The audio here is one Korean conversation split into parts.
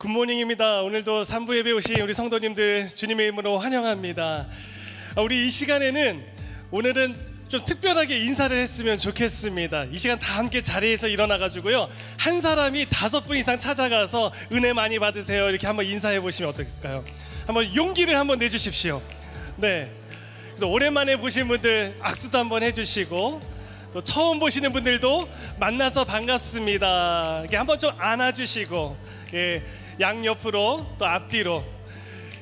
굿모닝입니다. 오늘도 3부 예배 오신 우리 성도님들 주님의 이름으로 환영합니다. 우리 이 시간에는 오늘은 좀 특별하게 인사를 했으면 좋겠습니다. 이 시간 다 함께 자리에서 일어나가지고요, 한 사람이 5분 이상 찾아가서 은혜 많이 받으세요 이렇게 한번 인사해 보시면 어떨까요? 한번 용기를 한번 내주십시오. 네, 그래서 오랜만에 보신 분들 악수도 한번 해주시고, 또 처음 보시는 분들도 만나서 반갑습니다 이렇게 한번 좀 안아주시고, 양옆으로 또 앞뒤로.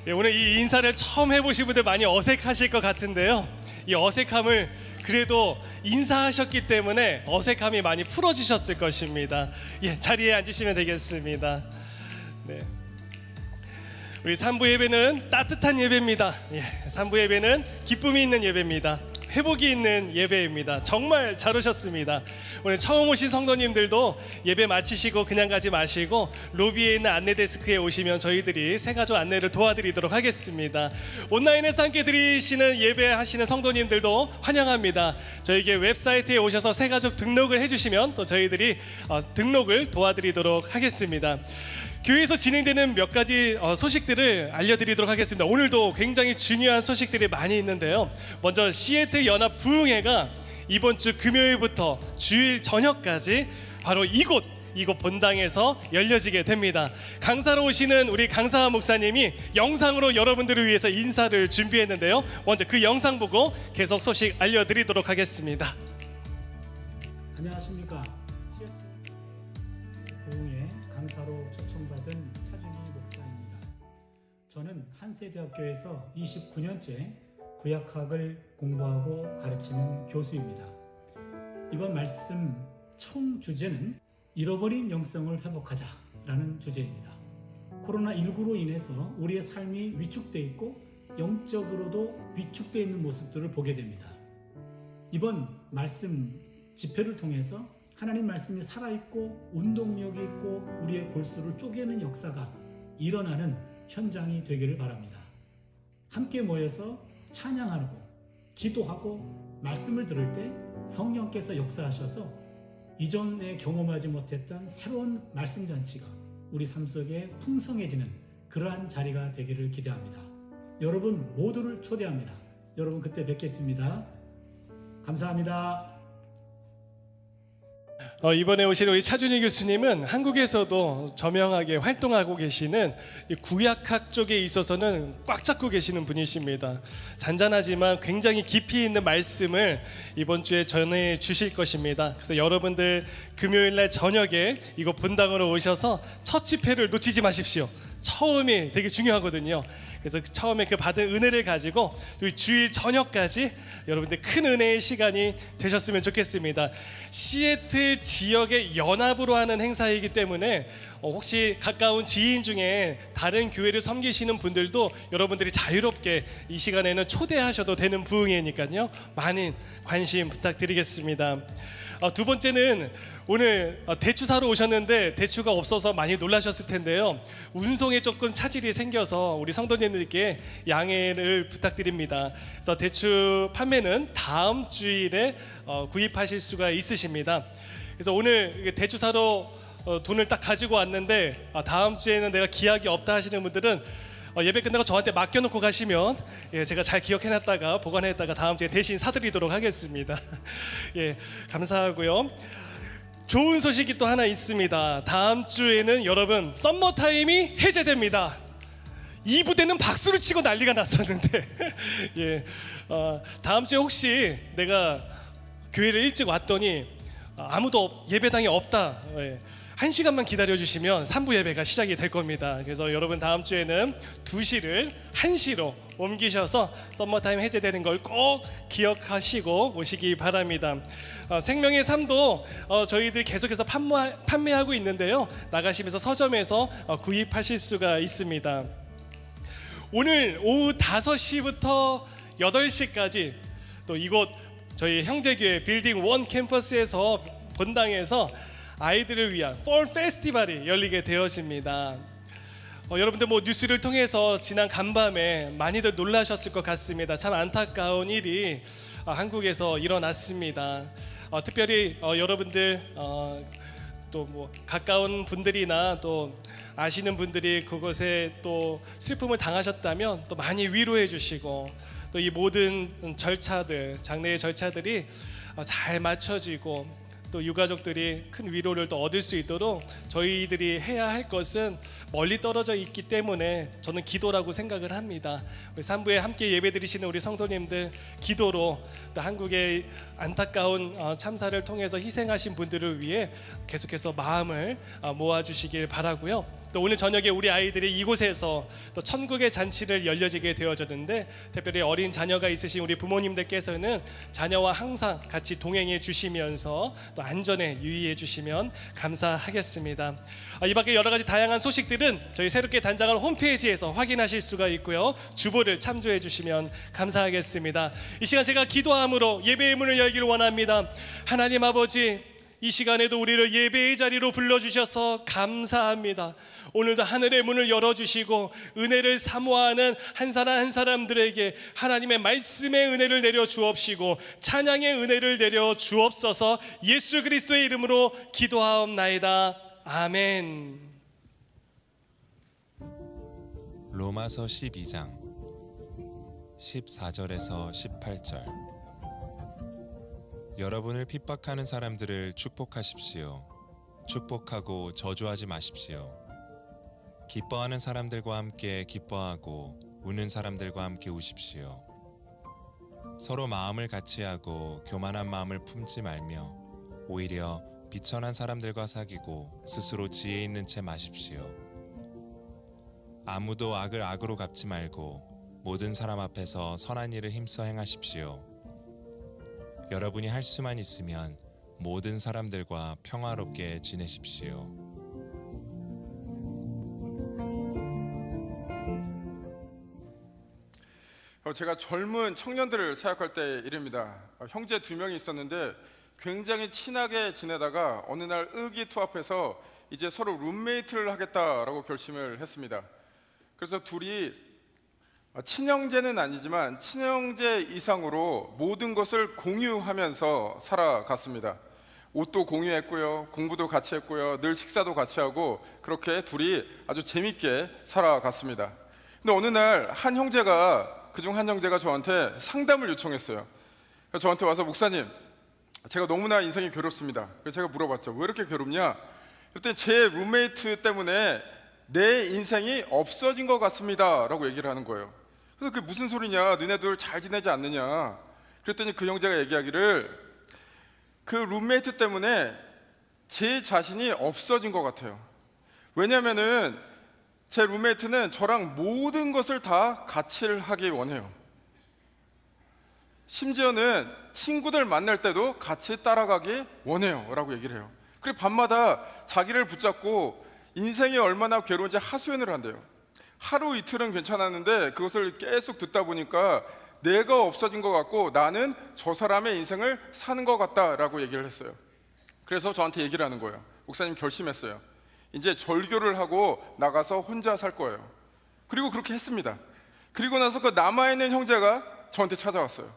오늘 이 인사를 처음 해보신 분들 많이 어색하실 것 같은데요, 이 어색함을 그래도 인사하셨기 때문에 어색함이 많이 풀어지셨을 것입니다. 자리에 앉으시면 되겠습니다. 네. 우리 3부 예배는 따뜻한 예배입니다. 3부 예배는 기쁨이 있는 예배입니다. 회복이 있는 예배입니다. 정말 잘 오셨습니다. 오늘 처음 오신 성도님들도 예배 마치시고 그냥 가지 마시고 로비에 있는 안내 데스크에 오시면 저희들이 새가족 안내를 도와드리도록 하겠습니다. 온라인에서 함께 드리시는 예배하시는 성도님들도 환영합니다. 저에게 웹사이트에 오셔서 새가족 등록을 해주시면 또 저희들이 등록을 도와드리도록 하겠습니다. 교회에서 진행되는 몇 가지 소식들을 알려드리도록 하겠습니다. 오늘도 굉장히 중요한 소식들이 많이 있는데요, 먼저 시애틀 연합 부흥회가 이번 주 금요일부터 주일 저녁까지 바로 이곳 본당에서 열려지게 됩니다. 강사로 오시는 우리 강사 목사님이 영상으로 여러분들을 위해서 인사를 준비했는데요, 먼저 그 영상 보고 계속 소식 알려드리도록 하겠습니다. 안녕하십니까. 부흥회 강사로 초청받은 차준희 목사입니다. 저는 한세대학교에서 29년째 구약학을 공부하고 가르치는 교수입니다. 이번 말씀 총 주제는 잃어버린 영성을 회복하자라는 주제입니다. 코로나19로 인해서 우리의 삶이 위축되어 있고 영적으로도 위축되어 있는 모습들을 보게 됩니다. 이번 말씀 집회를 통해서 하나님 말씀이 살아있고 운동력이 있고 우리의 골수를 쪼개는 역사가 일어나는 현장이 되기를 바랍니다. 함께 모여서 찬양하고 기도하고 말씀을 들을 때 성령께서 역사하셔서 이전에 경험하지 못했던 새로운 말씀잔치가 우리 삶 속에 풍성해지는 그러한 자리가 되기를 기대합니다. 여러분 모두를 초대합니다. 여러분 그때 뵙겠습니다. 감사합니다. 이번에 오신 우리 차준희 교수님은 한국에서도 저명하게 활동하고 계시는 구약학 쪽에 있어서는 꽉 잡고 계시는 분이십니다. 잔잔하지만 굉장히 깊이 있는 말씀을 이번 주에 전해 주실 것입니다. 그래서 여러분들 금요일날 저녁에 이곳 본당으로 오셔서 첫 집회를 놓치지 마십시오. 처음이 되게 중요하거든요. 그래서 처음에 그 받은 은혜를 가지고 주일 저녁까지 여러분들 큰 은혜의 시간이 되셨으면 좋겠습니다. 시애틀 지역의 연합으로 하는 행사이기 때문에 혹시 가까운 지인 중에 다른 교회를 섬기시는 분들도 여러분들이 자유롭게 이 시간에는 초대하셔도 되는 부흥회니까요, 많은 관심 부탁드리겠습니다. 두 번째는 오늘 대추 사러 오셨는데 대추가 없어서 많이 놀라셨을 텐데요, 운송에 조금 차질이 생겨서 우리 성도님들께 양해를 부탁드립니다. 그래서 대추 판매는 다음 주일에 구입하실 수가 있으십니다. 그래서 오늘 대추 사러 돈을 딱 가지고 왔는데 다음 주에는 내가 기약이 없다 하시는 분들은 예배 끝나고 저한테 맡겨놓고 가시면 제가 잘 기억해놨다가 보관했다가 다음 주에 대신 사드리도록 하겠습니다. 감사하고요. 좋은 소식이 또 하나 있습니다. 다음 주에는 여러분 썸머타임이 해제됩니다. 이 부대는 박수를 치고 난리가 났었는데 다음 주에 혹시 내가 교회를 일찍 왔더니 아무도 예배당에 없다, 1시간만 기다려주시면 3부 예배가 시작이 될 겁니다. 그래서 여러분 다음 주에는 2시를 1시로 옮기셔서 썸머타임 해제되는 걸 꼭 기억하시고 오시기 바랍니다. 생명의 삶도 저희들 계속해서 판매하고 있는데요, 나가시면서 서점에서 구입하실 수가 있습니다. 오늘 오후 5시부터 8시까지 또 이곳 저희 형제교회 빌딩 1 캠퍼스에서 본당에서 아이들을 위한 폴 페스티벌이 열리게 되어집니다. 여러분들 뉴스를 통해서 지난 간밤에 많이들 놀라셨을 것 같습니다. 참 안타까운 일이 한국에서 일어났습니다. 특별히 여러분들 또 뭐 가까운 분들이나 또 아시는 분들이 그것에 또 슬픔을 당하셨다면 또 많이 위로해 주시고, 또 이 모든 절차들, 장례의 절차들이 잘 맞춰지고 또 유가족들이 큰 위로를 또 얻을 수 있도록 저희들이 해야 할 것은 멀리 떨어져 있기 때문에 저는 기도라고 생각을 합니다. 우리 산부에 함께 예배드리시는 우리 성도님들, 기도로 또 한국의 안타까운 참사를 통해서 희생하신 분들을 위해 계속해서 마음을 모아주시길 바라고요. 또 오늘 저녁에 우리 아이들이 이곳에서 또 천국의 잔치를 열려지게 되어졌는데, 특별히 어린 자녀가 있으신 우리 부모님들께서는 자녀와 항상 같이 동행해 주시면서 또 안전에 유의해 주시면 감사하겠습니다. 이 밖에 여러 가지 다양한 소식들은 저희 새롭게 단장한 홈페이지에서 확인하실 수가 있고요. 주보를 참조해 주시면 감사하겠습니다. 이 시간 제가 기도함으로 예배의 문을 열기를 원합니다. 하나님 아버지, 이 시간에도 우리를 예배의 자리로 불러주셔서 감사합니다. 오늘도 하늘의 문을 열어주시고 은혜를 사모하는 한 사람 한 사람들에게 하나님의 말씀의 은혜를 내려 주옵시고 찬양의 은혜를 내려 주옵소서. 예수 그리스도의 이름으로 기도하옵나이다. 아멘. 로마서 12장 14절에서 18절. 여러분을 핍박하는 사람들을 축복하십시오. 축복하고 저주하지 마십시오. 기뻐하는 사람들과 함께 기뻐하고 우는 사람들과 함께 우십시오. 서로 마음을 같이하고 교만한 마음을 품지 말며 오히려 비천한 사람들과 사귀고 스스로 지혜 있는 채 마십시오. 아무도 악을 악으로 갚지 말고 모든 사람 앞에서 선한 일을 힘써 행하십시오. 여러분이 할 수만 있으면 모든 사람들과 평화롭게 지내십시오. 제가 젊은 청년들을 사역할 때 일입니다. 형제 2명이 있었는데 굉장히 친하게 지내다가 어느 날 의기투합해서 이제 서로 룸메이트를 하겠다라고 결심을 했습니다. 그래서 둘이 친형제는 아니지만 친형제 이상으로 모든 것을 공유하면서 살아갔습니다. 옷도 공유했고요, 공부도 같이 했고요, 늘 식사도 같이 하고 그렇게 둘이 아주 재밌게 살아갔습니다. 근데 어느 날 한 형제가 그중 한 형제가 저한테 상담을 요청했어요. 그래서 저한테 와서 목사님, 제가 너무나 인생이 괴롭습니다. 그래서 제가 물어봤죠. 왜 이렇게 괴롭냐? 그랬더니 제 룸메이트 때문에 내 인생이 없어진 것 같습니다 라고 얘기를 하는 거예요. 그래서 그게 무슨 소리냐, 너네들 잘 지내지 않느냐. 그랬더니 그 형제가 얘기하기를 그 룸메이트 때문에 제 자신이 없어진 것 같아요. 왜냐면은 제 룸메이트는 저랑 모든 것을 다 같이 하기 원해요. 심지어는 친구들 만날 때도 같이 따라가기 원해요 라고 얘기를 해요. 그리고 밤마다 자기를 붙잡고 인생이 얼마나 괴로운지 하소연을 한대요. 하루 이틀은 괜찮았는데 그것을 계속 듣다 보니까 내가 없어진 것 같고 나는 저 사람의 인생을 사는 것 같다라고 얘기를 했어요. 그래서 저한테 얘기를 하는 거예요. 목사님, 결심했어요. 이제 절교를 하고 나가서 혼자 살 거예요. 그리고 그렇게 했습니다. 그리고 나서 그 남아있는 형제가 저한테 찾아왔어요.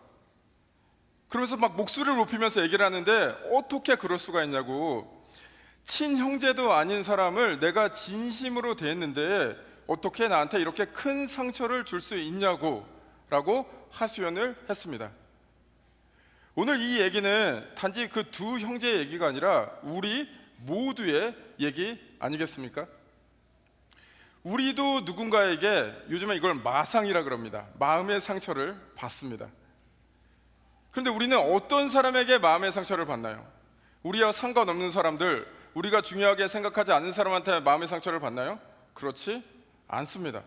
그러면서 막 목소리를 높이면서 얘기를 하는데 어떻게 그럴 수가 있냐고. 친형제도 아닌 사람을 내가 진심으로 대했는데 어떻게 나한테 이렇게 큰 상처를 줄 수 있냐고 라고 하소연을 했습니다. 오늘 이 얘기는 단지 그 두 형제의 얘기가 아니라 우리 모두의 얘기 아니겠습니까? 우리도 누군가에게 요즘에 이걸 마상이라 그럽니다. 마음의 상처를 받습니다. 그런데 우리는 어떤 사람에게 마음의 상처를 받나요? 우리와 상관없는 사람들, 우리가 중요하게 생각하지 않는 사람한테 마음의 상처를 받나요? 그렇지 않습니다.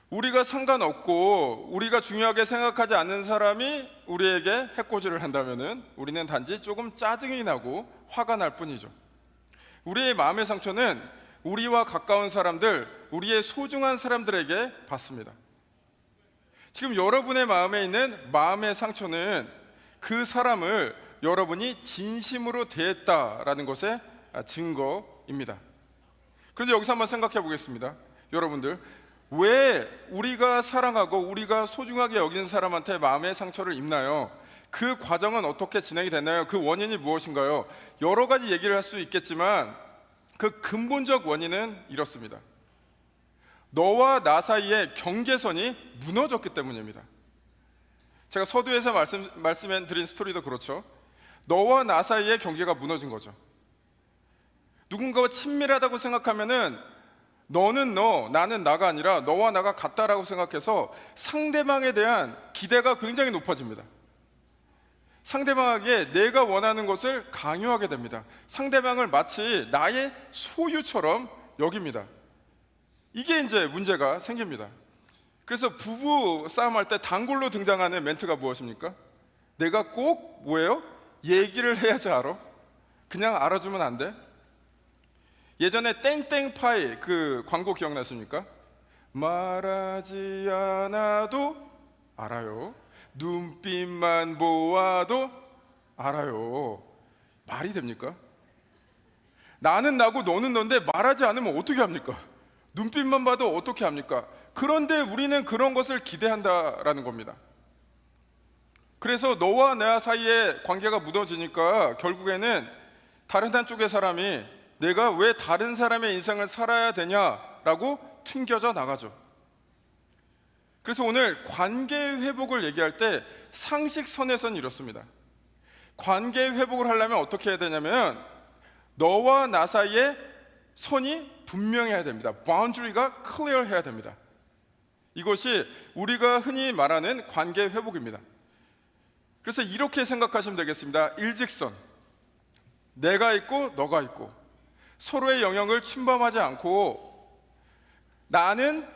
우리가 상관없고 우리가 중요하게 생각하지 않는 사람이 우리에게 해코지를 한다면은 우리는 단지 조금 짜증이 나고 화가 날 뿐이죠. 우리의 마음의 상처는 우리와 가까운 사람들, 우리의 소중한 사람들에게 받습니다. 지금 여러분의 마음에 있는 마음의 상처는 그 사람을 여러분이 진심으로 대했다라는 것의 증거입니다. 그런데 여기서 한번 생각해 보겠습니다. 여러분들, 왜 우리가 사랑하고 우리가 소중하게 여기는 사람한테 마음의 상처를 입나요? 그 과정은 어떻게 진행이 됐나요? 그 원인이 무엇인가요? 여러 가지 얘기를 할 수 있겠지만 그 근본적 원인은 이렇습니다. 너와 나 사이의 경계선이 무너졌기 때문입니다. 제가 서두에서 말씀해 드린 스토리도 그렇죠. 너와 나 사이의 경계가 무너진 거죠. 누군가와 친밀하다고 생각하면은 너는 너, 나는 나가 아니라 너와 나가 같다라고 생각해서 상대방에 대한 기대가 굉장히 높아집니다. 상대방에게 내가 원하는 것을 강요하게 됩니다. 상대방을 마치 나의 소유처럼 여깁니다. 이게 이제 문제가 생깁니다. 그래서 부부 싸움할 때 단골로 등장하는 멘트가 무엇입니까? 내가 꼭 뭐예요? 얘기를 해야지 알아? 그냥 알아주면 안 돼? 예전에 땡땡파이 그 광고 기억나십니까? 말하지 않아도 알아요. 눈빛만 보아도 알아요. 말이 됩니까? 나는 나고 너는 너인데 말하지 않으면 어떻게 합니까? 눈빛만 봐도 어떻게 합니까? 그런데 우리는 그런 것을 기대한다라는 겁니다. 그래서 너와 나 사이의 관계가 무너지니까 결국에는 다른 한쪽의 사람이 내가 왜 다른 사람의 인생을 살아야 되냐라고 튕겨져 나가죠. 그래서 오늘 관계 회복을 얘기할 때 상식선에선 이렇습니다. 관계 회복을 하려면 어떻게 해야 되냐면 너와 나 사이에 선이 분명해야 됩니다. 바운더리가 클리어 해야 됩니다. 이것이 우리가 흔히 말하는 관계 회복입니다. 그래서 이렇게 생각하시면 되겠습니다. 일직선, 내가 있고 너가 있고 서로의 영역을 침범하지 않고 나는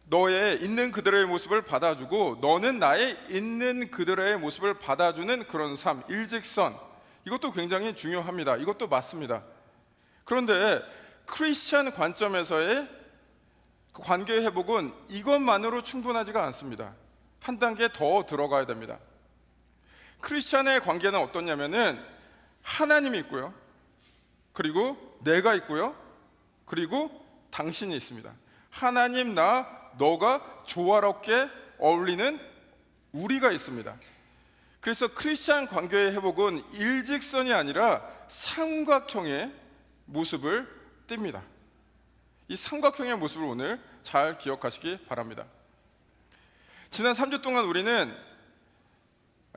너의 있는 그대로의 모습을 받아주고 너는 나의 있는 그대로의 모습을 받아주는 그런 삶, 일직선. 이것도 굉장히 중요합니다. 이것도 맞습니다. 그런데 크리스천 관점에서의 그 관계 회복은 이것만으로 충분하지가 않습니다. 한 단계 더 들어가야 됩니다. 크리스천의 관계는 어떠냐면은 하나님이 있고요, 그리고 내가 있고요, 그리고 당신이 있습니다. 하나님, 나, 너가 조화롭게 어울리는 우리가 있습니다. 그래서 크리스천 관계의 회복은 일직선이 아니라 삼각형의 모습을 띱니다. 이 삼각형의 모습을 오늘 잘 기억하시기 바랍니다. 지난 3주 동안 우리는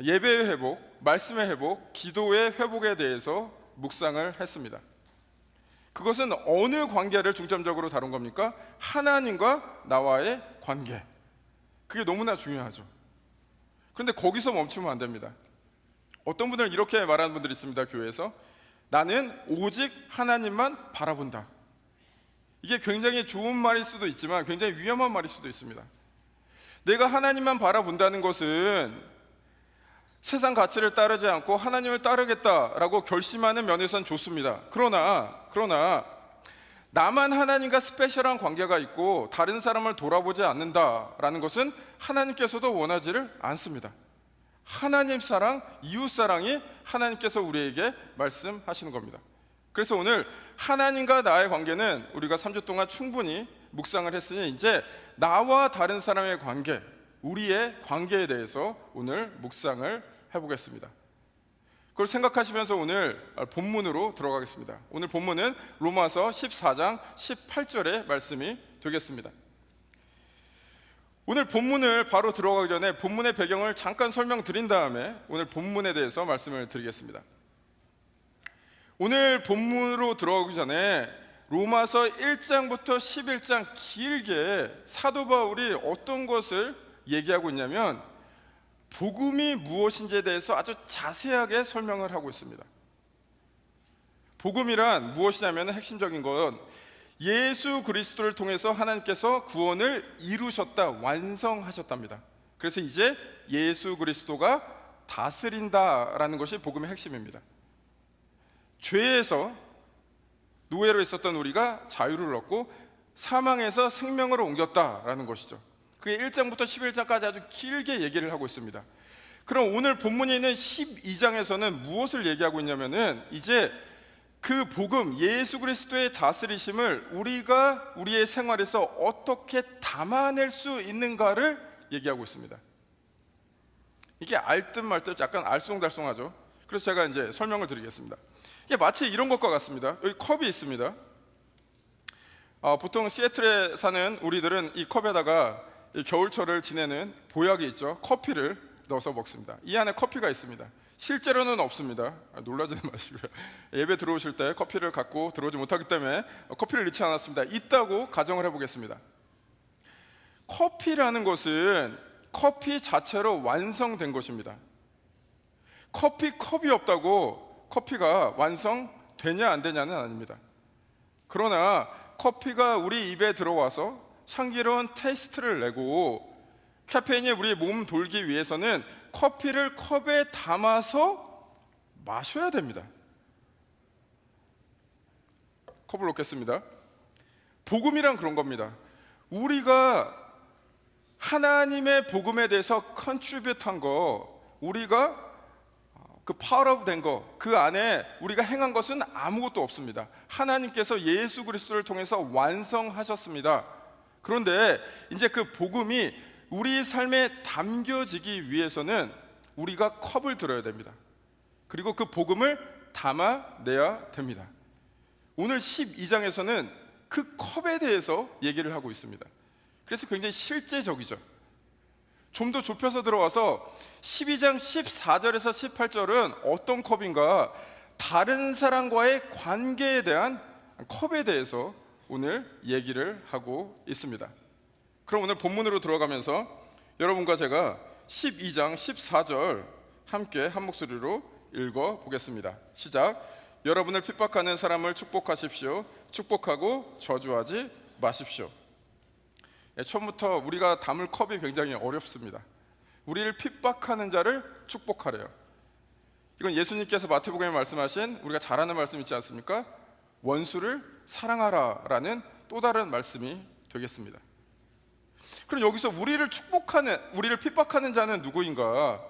예배의 회복, 말씀의 회복, 기도의 회복에 대해서 묵상을 했습니다. 그것은 어느 관계를 중점적으로 다룬 겁니까? 하나님과 나와의 관계. 그게 너무나 중요하죠. 그런데 거기서 멈추면 안 됩니다. 어떤 분들은 이렇게 말하는 분들이 있습니다. 교회에서 나는 오직 하나님만 바라본다. 이게 굉장히 좋은 말일 수도 있지만 굉장히 위험한 말일 수도 있습니다. 내가 하나님만 바라본다는 것은 세상 가치를 따르지 않고 하나님을 따르겠다라고 결심하는 면에선 좋습니다. 그러나 나만 하나님과 스페셜한 관계가 있고 다른 사람을 돌아보지 않는다라는 것은 하나님께서도 원하지를 않습니다. 하나님 사랑, 이웃 사랑이 하나님께서 우리에게 말씀하시는 겁니다. 그래서 오늘 하나님과 나의 관계는 우리가 3주 동안 충분히 묵상을 했으니 이제 나와 다른 사람의 관계, 우리의 관계에 대해서 오늘 묵상을 해보겠습니다. 그걸 생각하시면서 오늘 본문으로 들어가겠습니다. 오늘 본문은 로마서 14장 18절의 말씀이 되겠습니다. 오늘 본문을 바로 들어가기 전에 본문의 배경을 잠깐 설명드린 다음에 오늘 본문에 대해서 말씀을 드리겠습니다. 오늘 본문으로 들어가기 전에 로마서 1장부터 11장 길게 사도 바울이 어떤 것을 얘기하고 있냐면 복음이 무엇인지에 대해서 아주 자세하게 설명을 하고 있습니다. 복음이란 무엇이냐면 핵심적인 건 예수 그리스도를 통해서 하나님께서 구원을 이루셨다, 완성하셨답니다. 그래서 이제 예수 그리스도가 다스린다라는 것이 복음의 핵심입니다. 죄에서 노예로 있었던 우리가 자유를 얻고 사망에서 생명으로 옮겼다라는 것이죠. 그게 1장부터 11장까지 아주 길게 얘기를 하고 있습니다. 그럼 오늘 본문에 있는 12장에서는 무엇을 얘기하고 있냐면은 이제 그 복음, 예수 그리스도의 다스리심을 우리가 우리의 생활에서 어떻게 담아낼 수 있는가를 얘기하고 있습니다. 이게 알듯 말듯 약간 알쏭달쏭하죠. 그래서 제가 이제 설명을 드리겠습니다. 이게 마치 이런 것과 같습니다. 여기 컵이 있습니다. 보통 시애틀에 사는 우리들은 이 컵에다가 이 겨울철을 지내는 보약이 있죠. 커피를 넣어서 먹습니다. 이 안에 커피가 있습니다. 실제로는 없습니다. 놀라지는 마시고요. 예배 들어오실 때 커피를 갖고 들어오지 못하기 때문에 커피를 넣지 않았습니다. 있다고 가정을 해보겠습니다. 커피라는 것은 커피 자체로 완성된 것입니다. 커피 컵이 없다고 커피가 완성되냐 안 되냐는 아닙니다. 그러나 커피가 우리 입에 들어와서 향기로운 테이스트를 내고 카페인이 우리 몸 돌기 위해서는 커피를 컵에 담아서 마셔야 됩니다. 컵을 놓겠습니다. 복음이란 그런 겁니다. 우리가 하나님의 복음에 대해서 컨트리뷰트한 거, 우리가 그 파워업 된 거, 그 안에 우리가 행한 것은 아무것도 없습니다. 하나님께서 예수 그리스도를 통해서 완성하셨습니다. 그런데 이제 그 복음이 우리 삶에 담겨지기 위해서는 우리가 컵을 들어야 됩니다. 그리고 그 복음을 담아내야 됩니다. 오늘 12장에서는 그 컵에 대해서 얘기를 하고 있습니다. 그래서 굉장히 실제적이죠. 좀 더 좁혀서 들어와서 12장 14절에서 18절은 어떤 컵인가, 다른 사람과의 관계에 대한 컵에 대해서 오늘 얘기를 하고 있습니다. 그럼 오늘 본문으로 들어가면서 여러분과 제가 12장 14절 함께 한 목소리로 읽어 보겠습니다. 시작. 여러분을 핍박하는 사람을 축복하십시오. 축복하고 저주하지 마십시오. 처음부터 우리가 담을 컵이 굉장히 어렵습니다. 우리를 핍박하는 자를 축복하래요. 이건 예수님께서 마태복음에 말씀하신 우리가 잘 아는 말씀 있지 않습니까? 원수를 사랑하라라는 또 다른 말씀이 되겠습니다. 그럼 여기서 우리를 핍박하는 자는 누구인가?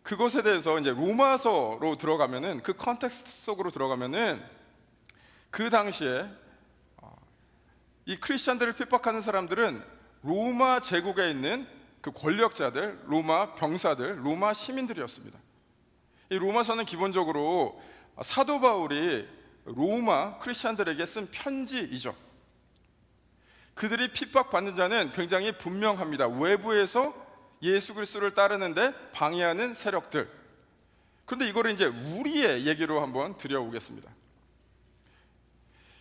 그것에 대해서 이제 로마서로 들어가면은, 그 컨텍스트 속으로 들어가면은 그 당시에 이 크리스천들을 핍박하는 사람들은 로마 제국에 있는 그 권력자들, 로마 병사들, 로마 시민들이었습니다. 이 로마서는 기본적으로 사도 바울이 로마 크리스천들에게 쓴 편지이죠. 그들이 핍박받는 자는 굉장히 분명합니다. 외부에서 예수 그리스도를 따르는데 방해하는 세력들. 그런데 이거를 이제 우리의 얘기로 한번 들여오겠습니다.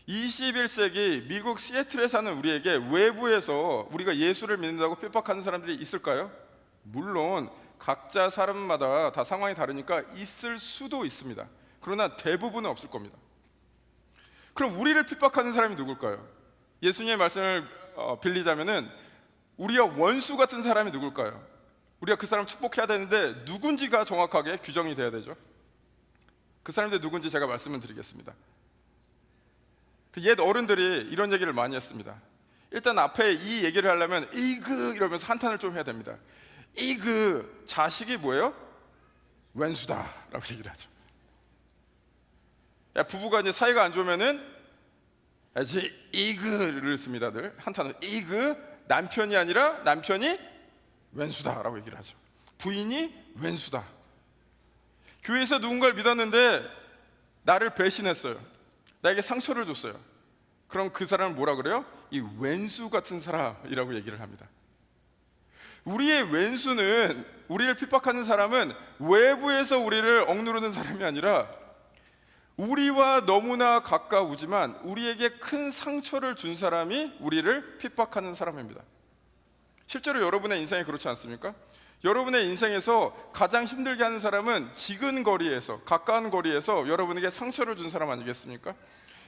21세기 미국 시애틀에 사는 우리에게 외부에서 우리가 예수를 믿는다고 핍박하는 사람들이 있을까요? 물론 각자 사람마다 다 상황이 다르니까 있을 수도 있습니다. 그러나 대부분은 없을 겁니다. 그럼 우리를 핍박하는 사람이 누굴까요? 예수님의 말씀을 빌리자면은 우리가 원수 같은 사람이 누굴까요? 우리가 그 사람 축복해야 되는데 누군지가 정확하게 규정이 돼야 되죠. 그 사람들 누군지 제가 말씀을 드리겠습니다. 그 옛 어른들이 이런 얘기를 많이 했습니다. 일단 앞에 이 얘기를 하려면 이그 이러면서 한탄을 좀 해야 됩니다. 이그 자식이 뭐예요? 왼수다 라고 얘기를 하죠. 야, 부부가 이제 사이가 안 좋으면은 이그를 씁니다. 늘 한탄을. 이그 남편이 아니라 남편이 왼수다 라고 얘기를 하죠. 부인이 왼수다. 교회에서 누군가를 믿었는데 나를 배신했어요. 나에게 상처를 줬어요. 그럼 그 사람을 뭐라 그래요? 이 왼수 같은 사람이라고 얘기를 합니다. 우리의 왼수는, 우리를 핍박하는 사람은 외부에서 우리를 억누르는 사람이 아니라 우리와 너무나 가까우지만 우리에게 큰 상처를 준 사람이 우리를 핍박하는 사람입니다. 실제로 여러분의 인생이 그렇지 않습니까? 여러분의 인생에서 가장 힘들게 하는 사람은 지근 거리에서, 가까운 거리에서 여러분에게 상처를 준 사람 아니겠습니까?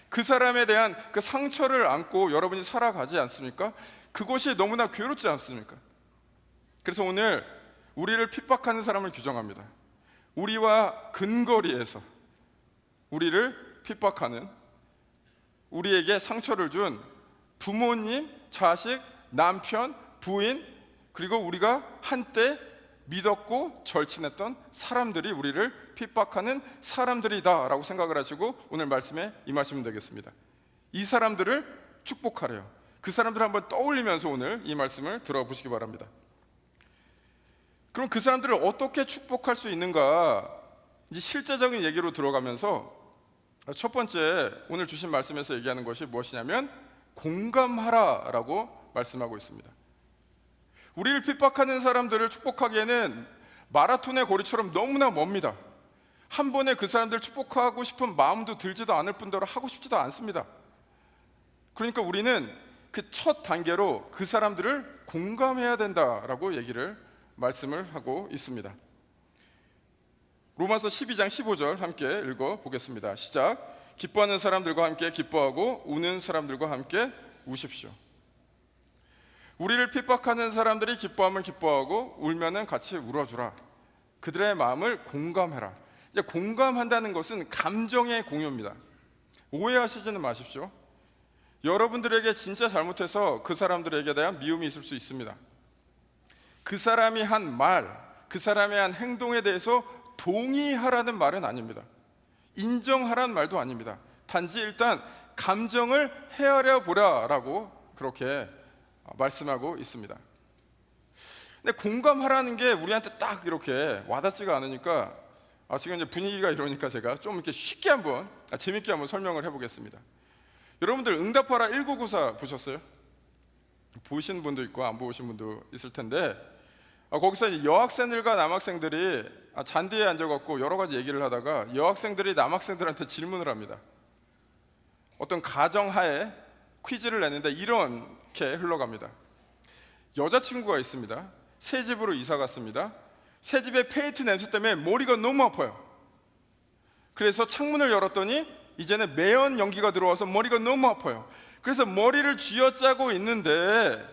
그 사람에 대한 그 상처를 안고 여러분이 살아가지 않습니까? 그것이 너무나 괴롭지 않습니까? 그래서 오늘 우리를 핍박하는 사람을 규정합니다. 우리와 근거리에서 우리를 핍박하는, 우리에게 상처를 준 부모님, 자식, 남편, 부인, 그리고 우리가 한때 믿었고 절친했던 사람들이 우리를 핍박하는 사람들이다 라고 생각을 하시고 오늘 말씀에 임하시면 되겠습니다. 이 사람들을 축복하래요. 그 사람들을 한번 떠올리면서 오늘 이 말씀을 들어보시기 바랍니다. 그럼 그 사람들을 어떻게 축복할 수 있는가? 이제 실제적인 얘기로 들어가면서 첫 번째 오늘 주신 말씀에서 얘기하는 것이 무엇이냐면 공감하라라고 말씀하고 있습니다. 우리를 핍박하는 사람들을 축복하기에는 마라톤의 거리처럼 너무나 멉니다. 한 번에 그 사람들을 축복하고 싶은 마음도 들지도 않을 뿐더러 하고 싶지도 않습니다. 그러니까 우리는 그 첫 단계로 그 사람들을 공감해야 된다라고 말씀을 하고 있습니다. 로마서 12장 15절 함께 읽어보겠습니다. 시작. 기뻐하는 사람들과 함께 기뻐하고 우는 사람들과 함께 우십시오. 우리를 핍박하는 사람들이 기뻐하면 기뻐하고 울면은 같이 울어주라. 그들의 마음을 공감해라. 이제 공감한다는 것은 감정의 공유입니다. 오해하시지는 마십시오. 여러분들에게 진짜 잘못해서 그 사람들에게 대한 미움이 있을 수 있습니다. 그 사람이 한 말, 그 사람의 한 행동에 대해서 동의하라는 말은 아닙니다. 인정하라는 말도 아닙니다. 단지 일단 감정을 헤아려 보라라고 그렇게 말씀하고 있습니다. 근데 공감하라는 게 우리한테 딱 이렇게 와닿지가 않으니까 지금 이제 분위기가 이러니까 제가 좀 이렇게 쉽게 한번 재밌게 한번 설명을 해보겠습니다. 여러분들 응답하라 1994 보셨어요? 보신 분도 있고 안 보신 분도 있을 텐데 거기서 이제 여학생들과 남학생들이 잔디에 앉아갖고 여러 가지 얘기를 하다가 여학생들이 남학생들한테 질문을 합니다. 어떤 가정하에 퀴즈를 내는데 이렇게 흘러갑니다. 여자친구가 있습니다. 새 집으로 이사 갔습니다. 새 집의 페인트 냄새 때문에 머리가 너무 아파요. 그래서 창문을 열었더니 이제는 매연 연기가 들어와서 머리가 너무 아파요. 그래서 머리를 쥐어짜고 있는데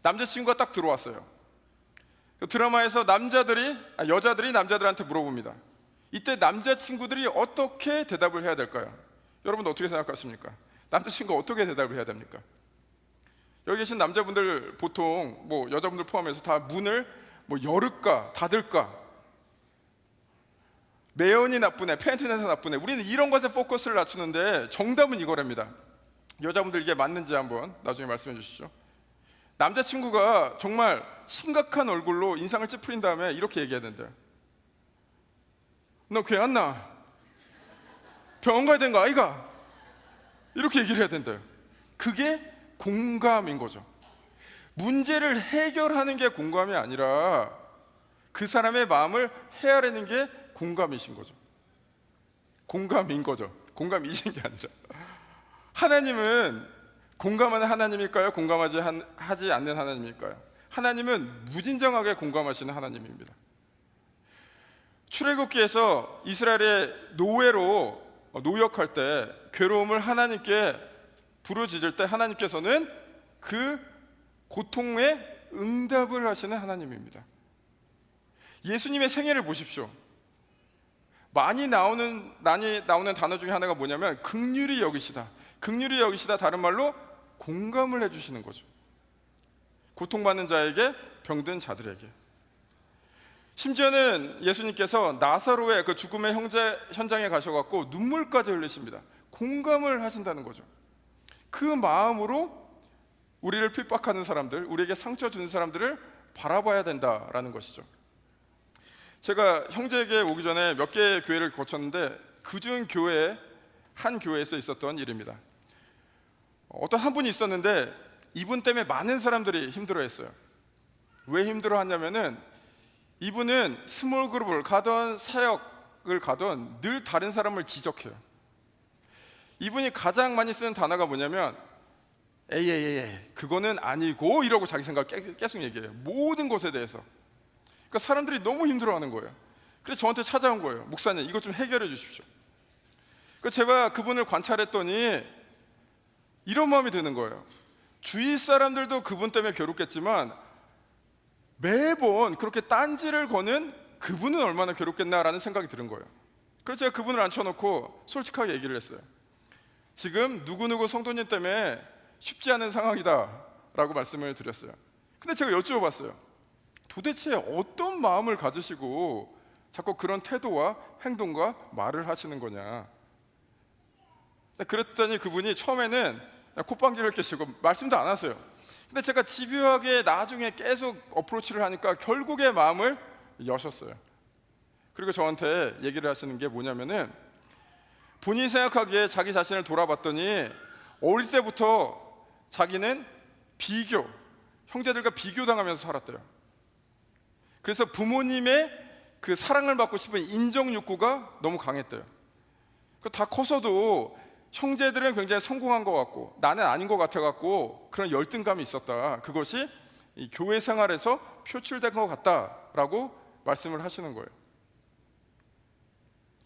남자친구가 딱 들어왔어요. 드라마에서 여자들이 남자들한테 물어봅니다. 이때 남자친구들이 어떻게 대답을 해야 될까요? 여러분 어떻게 생각하십니까? 남자친구가 어떻게 대답을 해야 됩니까? 여기 계신 남자분들 보통 여자분들 포함해서 다 문을 열을까 닫을까, 매연이 나쁘네, 팬티 냄새 나쁘네, 우리는 이런 것에 포커스를 맞추는데 정답은 이거랍니다. 여자분들 이게 맞는지 한번 나중에 말씀해 주시죠. 남자친구가 정말 심각한 얼굴로 인상을 찌푸린 다음에 이렇게 얘기해야 된대요. 너 괴 안 나? 병원 가야 되는 거 아이가? 이렇게 얘기를 해야 된대요. 그게 공감인 거죠. 문제를 해결하는 게 공감이 아니라 그 사람의 마음을 헤아리는 게 공감이신 거죠. 공감인 거죠. 공감이신 게 아니라. 하나님은 공감하는 하나님일까요? 하지 않는 하나님일까요? 하나님은 무진정하게 공감하시는 하나님입니다. 출애굽기에서 이스라엘의 노예로 노역할 때 괴로움을 하나님께 부르짖을 때 하나님께서는 그 고통에 응답을 하시는 하나님입니다. 예수님의 생애를 보십시오. 많이 나오는 단어 중에 하나가 뭐냐면 긍휼히 여기시다. 긍휼히 여기시다, 다른 말로 공감을 해주시는 거죠. 고통받는 자에게, 병든 자들에게. 심지어는 예수님께서 나사로의 그 죽음의 현장에 가셔갖고 눈물까지 흘리십니다. 공감을 하신다는 거죠. 그 마음으로 우리를 핍박하는 사람들, 우리에게 상처 주는 사람들을 바라봐야 된다라는 것이죠. 제가 형제에게 오기 전에 몇 개의 교회를 거쳤는데 그중 한 교회에서 있었던 일입니다. 어떤 한 분이 있었는데 이분 때문에 많은 사람들이 힘들어했어요. 왜 힘들어하냐면은 이분은 스몰 그룹을 가던 사역을 가던 늘 다른 사람을 지적해요. 이분이 가장 많이 쓰는 단어가 뭐냐면 에이 그거는 아니고 이러고 자기 생각을 계속 얘기해요. 모든 것에 대해서. 그러니까 사람들이 너무 힘들어하는 거예요. 그래서 저한테 찾아온 거예요. 목사님 이거 좀 해결해 주십시오. 그러니까 제가 그분을 관찰했더니 이런 마음이 드는 거예요. 주위 사람들도 그분 때문에 괴롭겠지만 매번 그렇게 딴지를 거는 그분은 얼마나 괴롭겠나라는 생각이 드는 거예요. 그래서 제가 그분을 앉혀놓고 솔직하게 얘기를 했어요. 지금 누구누구 성도님 때문에 쉽지 않은 상황이다 라고 말씀을 드렸어요. 근데 제가 여쭤봤어요. 도대체 어떤 마음을 가지시고 자꾸 그런 태도와 행동과 말을 하시는 거냐. 그랬더니 그분이 처음에는 콧방귀를 뀌시고 말씀도 안 하세요. 근데 제가 집요하게 나중에 계속 어프로치를 하니까 결국에 마음을 여셨어요. 그리고 저한테 얘기를 하시는 게 뭐냐면은, 본인이 생각하기에 자기 자신을 돌아봤더니 어릴 때부터 자기는 형제들과 비교당하면서 살았대요. 그래서 부모님의 그 사랑을 받고 싶은 인정 욕구가 너무 강했대요. 다 커서도 형제들은 굉장히 성공한 것 같고 나는 아닌 것 같아갖고 그런 열등감이 있었다. 그것이 이 교회 생활에서 표출된 것 같다라고 말씀을 하시는 거예요.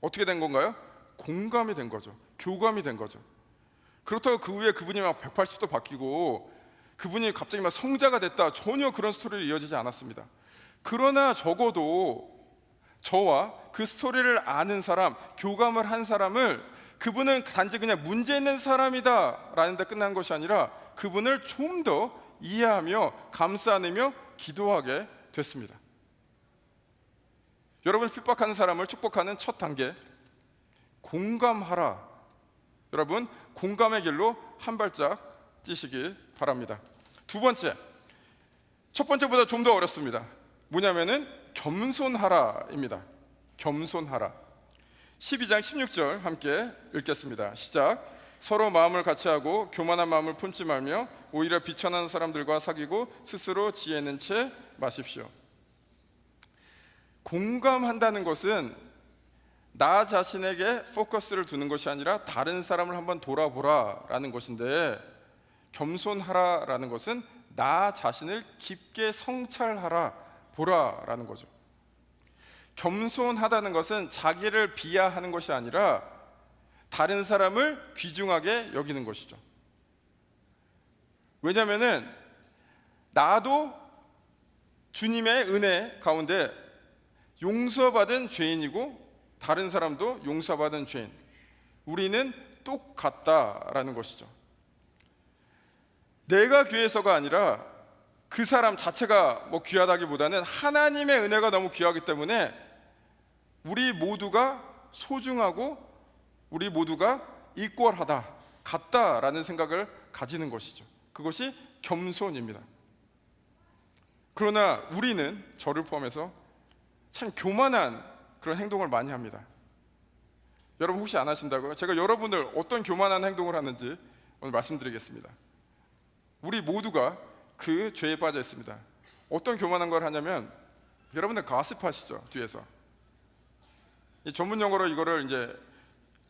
어떻게 된 건가요? 공감이 된 거죠. 교감이 된 거죠. 그렇다고 그 후에 그분이 막 180도 바뀌고 그분이 갑자기 막 성자가 됐다, 전혀 그런 스토리를 이어지지 않았습니다. 그러나 적어도 저와 그 스토리를 아는 사람, 교감을 한 사람을, 그분은 단지 그냥 문제 있는 사람이다 라는 데 끝난 것이 아니라 그분을 좀 더 이해하며 감싸 안으며 기도하게 됐습니다. 여러분, 핍박하는 사람을 축복하는 첫 단계, 공감하라. 여러분, 공감의 길로 한 발짝 뛰시길 바랍니다. 두 번째, 첫 번째보다 좀 더 어렵습니다. 뭐냐면은 겸손하라입니다. 겸손하라. 12장 16절 함께 읽겠습니다. 시작. 서로 마음을 같이하고 교만한 마음을 품지 말며 오히려 비천한 사람들과 사귀고 스스로 지혜 있는 채 마십시오. 공감한다는 것은 나 자신에게 포커스를 두는 것이 아니라 다른 사람을 한번 돌아보라라는 것인데, 겸손하라라는 것은 나 자신을 깊게 성찰하라, 보라라는 거죠. 겸손하다는 것은 자기를 비하하는 것이 아니라 다른 사람을 귀중하게 여기는 것이죠. 왜냐하면은 나도 주님의 은혜 가운데 용서받은 죄인이고 다른 사람도 용서받은 죄인, 우리는 똑같다라는 것이죠. 내가 귀해서가 아니라 그 사람 자체가 뭐 귀하다기보다는 하나님의 은혜가 너무 귀하기 때문에 우리 모두가 소중하고 우리 모두가 이퀄하다, 같다라는 생각을 가지는 것이죠. 그것이 겸손입니다. 그러나 우리는, 저를 포함해서 참 교만한 그런 행동을 많이 합니다. 여러분 혹시 안 하신다고요? 제가 여러분들 어떤 교만한 행동을 하는지 오늘 말씀드리겠습니다. 우리 모두가 그 죄에 빠져 있습니다. 어떤 교만한 걸 하냐면, 여러분들 가십하시죠, 뒤에서. 이 전문 용어로 이거를 이제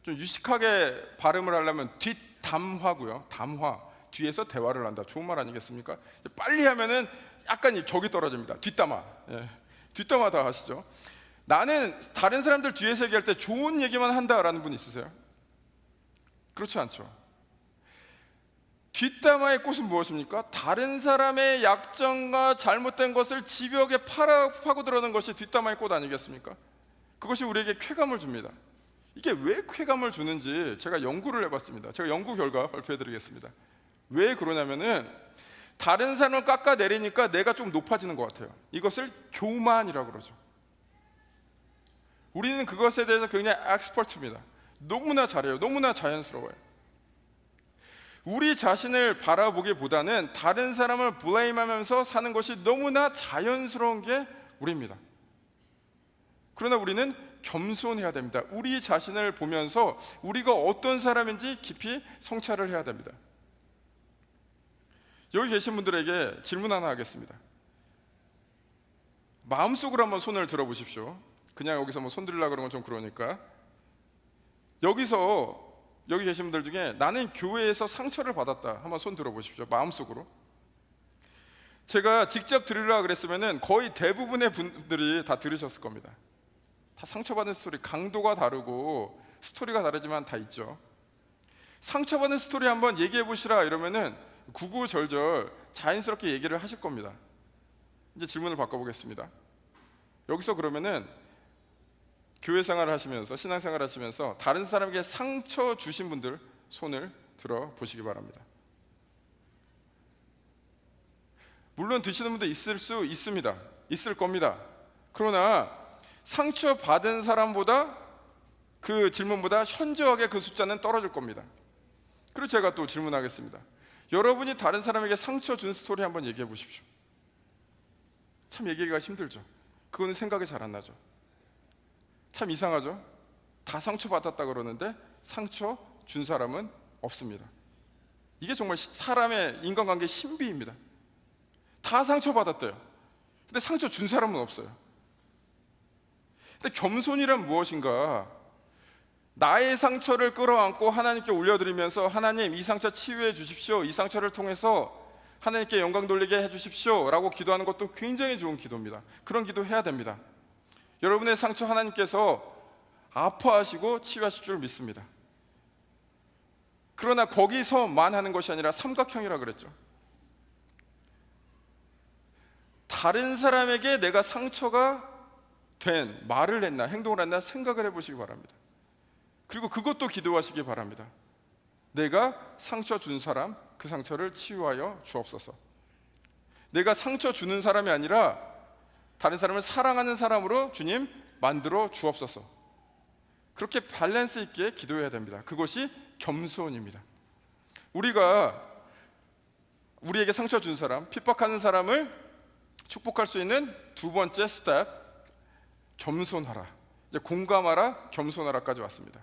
좀 유식하게 발음을 하려면 뒷담화고요. 담화, 뒤에서 대화를 한다. 좋은 말 아니겠습니까? 빨리 하면은 약간 격이 떨어집니다. 뒷담화. 뒷담화 다 하시죠. 나는 다른 사람들 뒤에서 얘기할 때 좋은 얘기만 한다라는 분 있으세요? 그렇지 않죠. 뒷담화의 꽃은 무엇입니까? 다른 사람의 약점과 잘못된 것을 집요하게 파고들어는 것이 뒷담화의 꽃 아니겠습니까? 그것이 우리에게 쾌감을 줍니다. 이게 왜 쾌감을 주는지 제가 연구를 해봤습니다. 제가 연구 결과 발표해드리겠습니다. 왜 그러냐면은 다른 사람을 깎아내리니까 내가 좀 높아지는 것 같아요. 이것을 교만이라고 그러죠. 우리는 그것에 대해서 굉장히 엑스퍼트입니다. 너무나 잘해요. 너무나 자연스러워요. 우리 자신을 바라보기보다는 다른 사람을 블레임하면서 사는 것이 너무나 자연스러운 게 우리입니다. 그러나 우리는 겸손해야 됩니다. 우리 자신을 보면서 우리가 어떤 사람인지 깊이 성찰을 해야 됩니다. 여기 계신 분들에게 질문 하나 하겠습니다. 마음속으로 한번 손을 들어보십시오. 그냥 여기서 뭐 손 들으려고 그러면 좀 그러니까. 여기 계신 분들 중에 나는 교회에서 상처를 받았다, 한번 손 들어보십시오. 마음속으로. 제가 직접 들으려고 그랬으면 거의 대부분의 분들이 다 들으셨을 겁니다. 다 상처받은 스토리, 강도가 다르고 스토리가 다르지만 다 있죠. 상처받은 스토리 한번 얘기해 보시라 이러면은 구구절절 자연스럽게 얘기를 하실 겁니다. 이제 질문을 바꿔보겠습니다. 여기서 그러면은 교회 생활을 하시면서, 신앙생활을 하시면서 다른 사람에게 상처 주신 분들 손을 들어 보시기 바랍니다. 물론 드시는 분도 있을 수 있습니다. 있을 겁니다. 그러나 상처 받은 사람보다, 그 질문보다 현저하게 그 숫자는 떨어질 겁니다. 그리고 제가 또 질문하겠습니다. 여러분이 다른 사람에게 상처 준 스토리 한번 얘기해 보십시오. 참 얘기하기가 힘들죠. 그거는 생각이 잘 안 나죠. 참 이상하죠. 다 상처받았다 그러는데 상처 준 사람은 없습니다. 이게 정말 사람의 인간관계의 신비입니다. 다 상처받았대요. 근데 상처 준 사람은 없어요. 근데 겸손이란 무엇인가? 나의 상처를 끌어안고 하나님께 올려드리면서 하나님, 이 상처 치유해 주십시오, 이 상처를 통해서 하나님께 영광 돌리게 해주십시오 라고 기도하는 것도 굉장히 좋은 기도입니다. 그런 기도 해야 됩니다. 여러분의 상처 하나님께서 아파하시고 치유하실 줄 믿습니다. 그러나 거기서만 하는 것이 아니라 삼각형이라 그랬죠. 다른 사람에게 내가 상처가 된 말을 했나 행동을 했나 생각을 해보시기 바랍니다. 그리고 그것도 기도하시기 바랍니다. 내가 상처 준 사람, 그 상처를 치유하여 주옵소서. 내가 상처 주는 사람이 아니라 다른 사람을 사랑하는 사람으로 주님 만들어 주옵소서. 그렇게 밸런스 있게 기도해야 됩니다. 그것이 겸손입니다. 우리가 우리에게 상처 준 사람, 핍박하는 사람을 축복할 수 있는 두 번째 스텝, 겸손하라. 이제 공감하라, 겸손하라까지 왔습니다.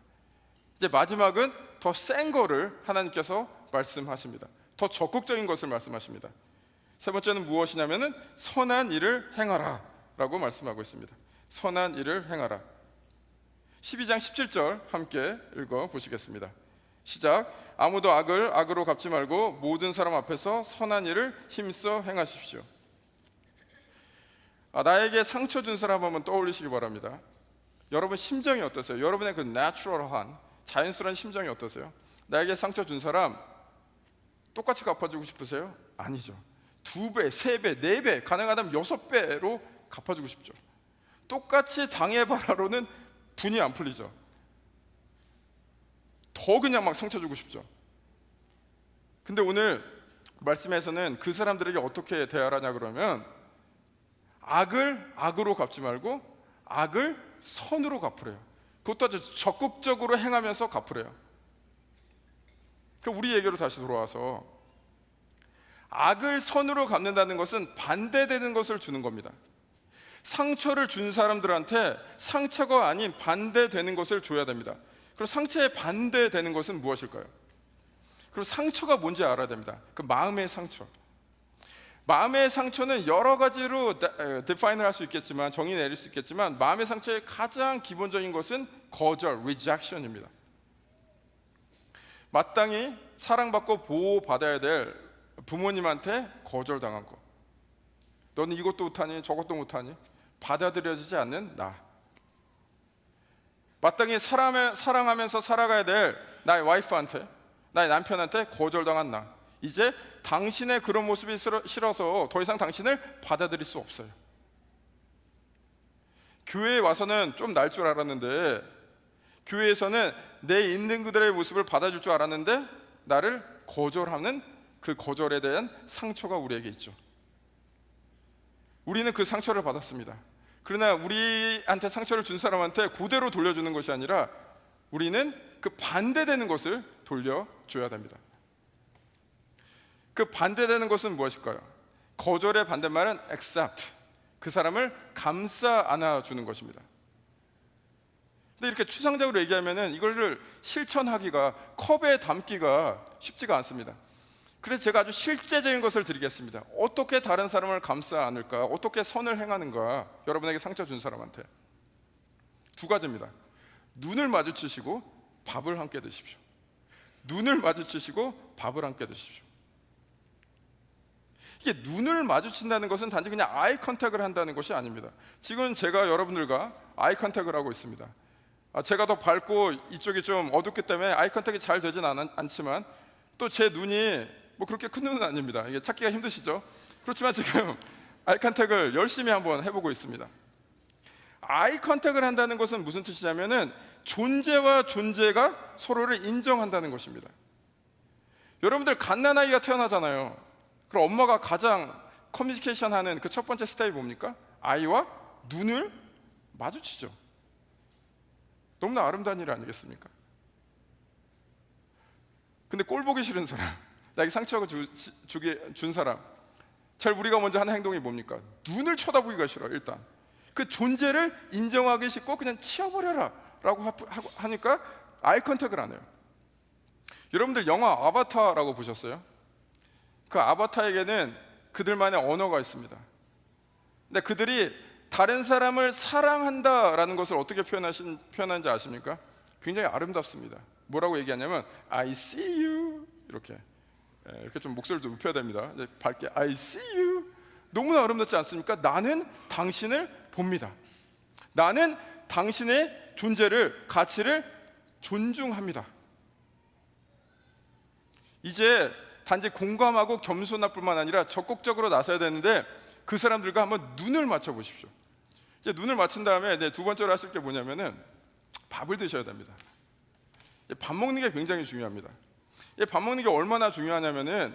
이제 마지막은 더 센 거를 하나님께서 말씀하십니다. 더 적극적인 것을 말씀하십니다. 세 번째는 무엇이냐면은 선한 일을 행하라 라고 말씀하고 있습니다. 선한 일을 행하라. 12장 17절 함께 읽어 보시겠습니다. 시작. 아무도 악을 악으로 갚지 말고 모든 사람 앞에서 선한 일을 힘써 행하십시오. 나에게 상처 준 사람 한번 떠올리시기 바랍니다. 여러분 심정이 어떠세요? 여러분의 그 내추럴한 자연스러운 심정이 어떠세요? 나에게 상처 준 사람 똑같이 갚아주고 싶으세요? 아니죠. 2배, 3배, 4배, 가능하다면 6배로 갚아주고 싶죠. 똑같이 당해봐라로는 분이 안 풀리죠. 더 그냥 막 상처 주고 싶죠. 근데 오늘 말씀에서는 그 사람들에게 어떻게 대하라냐 그러면 악을 악으로 갚지 말고 악을 선으로 갚으래요. 그것도 아주 적극적으로 행하면서 갚으래요. 우리 얘기로 다시 돌아와서 악을 선으로 갚는다는 것은 반대되는 것을 주는 겁니다. 상처를 준 사람들한테 상처가 아닌 반대되는 것을 줘야 됩니다. 그럼 상처에 반대되는 것은 무엇일까요? 그럼 상처가 뭔지 알아야 됩니다. 그 마음의 상처. 마음의 상처는 여러 가지로 디파인을 할 수 있겠지만, 정의 내릴 수 있겠지만, 마음의 상처의 가장 기본적인 것은 거절, rejection입니다. 마땅히 사랑받고 보호받아야 될 부모님한테 거절당한 거. 너는 이것도 못하니 저것도 못하니 받아들여지지 않는 나. 마땅히 사랑하면서 살아가야 될 나의 와이프한테, 나의 남편한테 거절당한 나. 이제 당신의 그런 모습이 싫어서 더 이상 당신을 받아들일 수 없어요. 교회에 와서는 좀 날 줄 알았는데, 교회에서는 내 있는 그들의 모습을 받아줄 줄 알았는데 나를 거절하는 그 거절에 대한 상처가 우리에게 있죠. 우리는 그 상처를 받았습니다. 그러나 우리한테 상처를 준 사람한테 그대로 돌려주는 것이 아니라 우리는 그 반대되는 것을 돌려줘야 됩니다. 그 반대되는 것은 무엇일까요? 거절의 반대말은 accept, 그 사람을 감싸 안아주는 것입니다. 근데 이렇게 추상적으로 얘기하면은 이걸 실천하기가, 컵에 담기가 쉽지가 않습니다. 그래서 제가 아주 실제적인 것을 드리겠습니다. 어떻게 다른 사람을 감싸 안을까? 어떻게 선을 행하는가? 여러분에게 상처 준 사람한테 두 가지입니다. 눈을 마주치시고 밥을 함께 드십시오. 눈을 마주치시고 밥을 함께 드십시오. 이게 눈을 마주친다는 것은 단지 그냥 아이 컨택을 한다는 것이 아닙니다. 지금 제가 여러분들과 아이 컨택을 하고 있습니다. 제가 더 밝고 이쪽이 좀 어둡기 때문에 아이 컨택이 잘 되진 않지만 또 제 눈이 뭐 그렇게 큰 눈은 아닙니다. 이게 찾기가 힘드시죠? 그렇지만 지금 아이 컨택을 열심히 한번 해보고 있습니다. 아이 컨택을 한다는 것은 무슨 뜻이냐면은 존재와 존재가 서로를 인정한다는 것입니다. 여러분들 갓난아이가 태어나잖아요. 그럼 엄마가 가장 커뮤니케이션 하는 그 첫 번째 스텝이 뭡니까? 아이와 눈을 마주치죠. 너무나 아름다운 일 아니겠습니까? 근데 꼴 보기 싫은 사람, 나에게 상처가 준 사람, 제일 우리가 먼저 하는 행동이 뭡니까? 눈을 쳐다보기가 싫어. 일단 그 존재를 인정하기 싫고 그냥 치워버려라 라고 하니까 아이 컨택을 안 해요. 여러분들 영화 아바타라고 보셨어요? 그 아바타에게는 그들만의 언어가 있습니다. 근데 그들이 다른 사람을 사랑한다라는 것을 어떻게 표현하는지 아십니까? 굉장히 아름답습니다. 뭐라고 얘기하냐면 I see you 이렇게 좀 목소리를 좀 높여야 됩니다. 이제 밝게 I see you. 너무나 아름답지 않습니까? 나는 당신을 봅니다. 나는 당신의 존재를, 가치를 존중합니다. 이제 단지 공감하고 겸손할 뿐만 아니라 적극적으로 나서야 되는데 그 사람들과 한번 눈을 맞춰 보십시오. 이제 눈을 맞춘 다음에 두 번째로 하실 게 뭐냐면은 밥을 드셔야 됩니다. 밥 먹는 게 굉장히 중요합니다. 밥 먹는 게 얼마나 중요하냐면은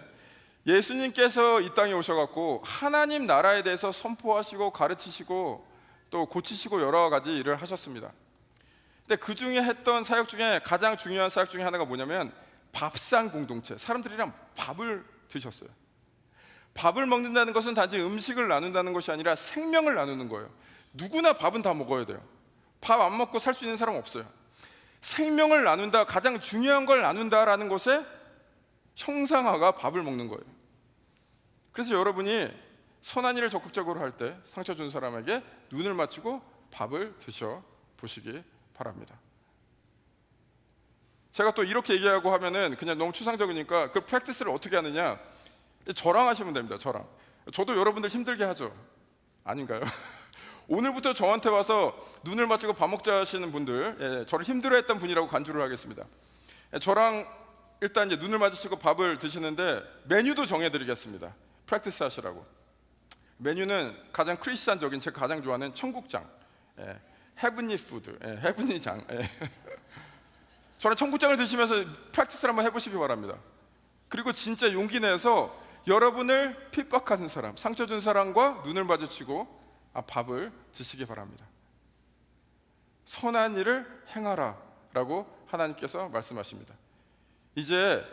예수님께서 이 땅에 오셔갖고 하나님 나라에 대해서 선포하시고 가르치시고 또 고치시고 여러 가지 일을 하셨습니다. 근데 그 중에 했던 사역 중에 가장 중요한 사역 중에 하나가 뭐냐면 밥상 공동체, 사람들이랑 밥을 드셨어요. 밥을 먹는다는 것은 단지 음식을 나눈다는 것이 아니라 생명을 나누는 거예요. 누구나 밥은 다 먹어야 돼요. 밥 안 먹고 살 수 있는 사람 없어요. 생명을 나눈다, 가장 중요한 걸 나눈다라는 것의 형상화가 밥을 먹는 거예요. 그래서 여러분이 선한 일을 적극적으로 할 때 상처 준 사람에게 눈을 맞추고 밥을 드셔 보시기 바랍니다. 제가 또 이렇게 얘기하고 하면은 그냥 너무 추상적이니까 그 프랙티스를 어떻게 하느냐, 저랑 하시면 됩니다. 저도 여러분들 힘들게 하죠. 아닌가요? 오늘부터 저한테 와서 눈을 맞추고 밥 먹자 하시는 분들, 저를 힘들어했던 분이라고 간주를 하겠습니다. 저랑 일단 이제 눈을 마주치고 밥을 드시는데 메뉴도 정해드리겠습니다. 프랙티스 하시라고. 메뉴는 가장 크리스찬적인, 제가 가장 좋아하는 청국장, 헤븐리 푸드, 헤븐리 장. 저는 청국장을 드시면서 프랙티스를 한번 해보시기 바랍니다. 그리고 진짜 용기 내서 여러분을 핍박하는 사람, 상처 준 사람과 눈을 마주치고 밥을 드시기 바랍니다. 선한 일을 행하라 라고 하나님께서 말씀하십니다. 이제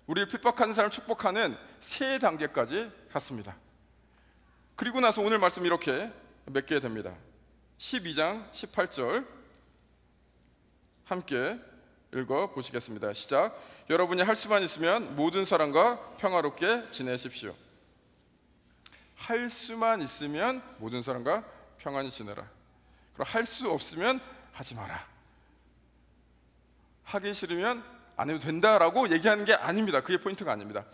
우리를 핍박하는 사람을 축복하는 세 단계까지 갔습니다. 그리고 나서 오늘 말씀 이렇게 맺게 됩니다. 12장 18절 함께 읽어보시겠습니다. 시작. 여러분이 할 수만 있으면 모든 사람과 평화롭게 지내십시오. 할 수만 있으면 모든 사람과 평안히 지내라. 그럼 할 수 없으면 하지 마라. 하기 싫으면 안 해도 된다라고 얘기하는 게 아닙니다. 그게 포인트가 아닙니다.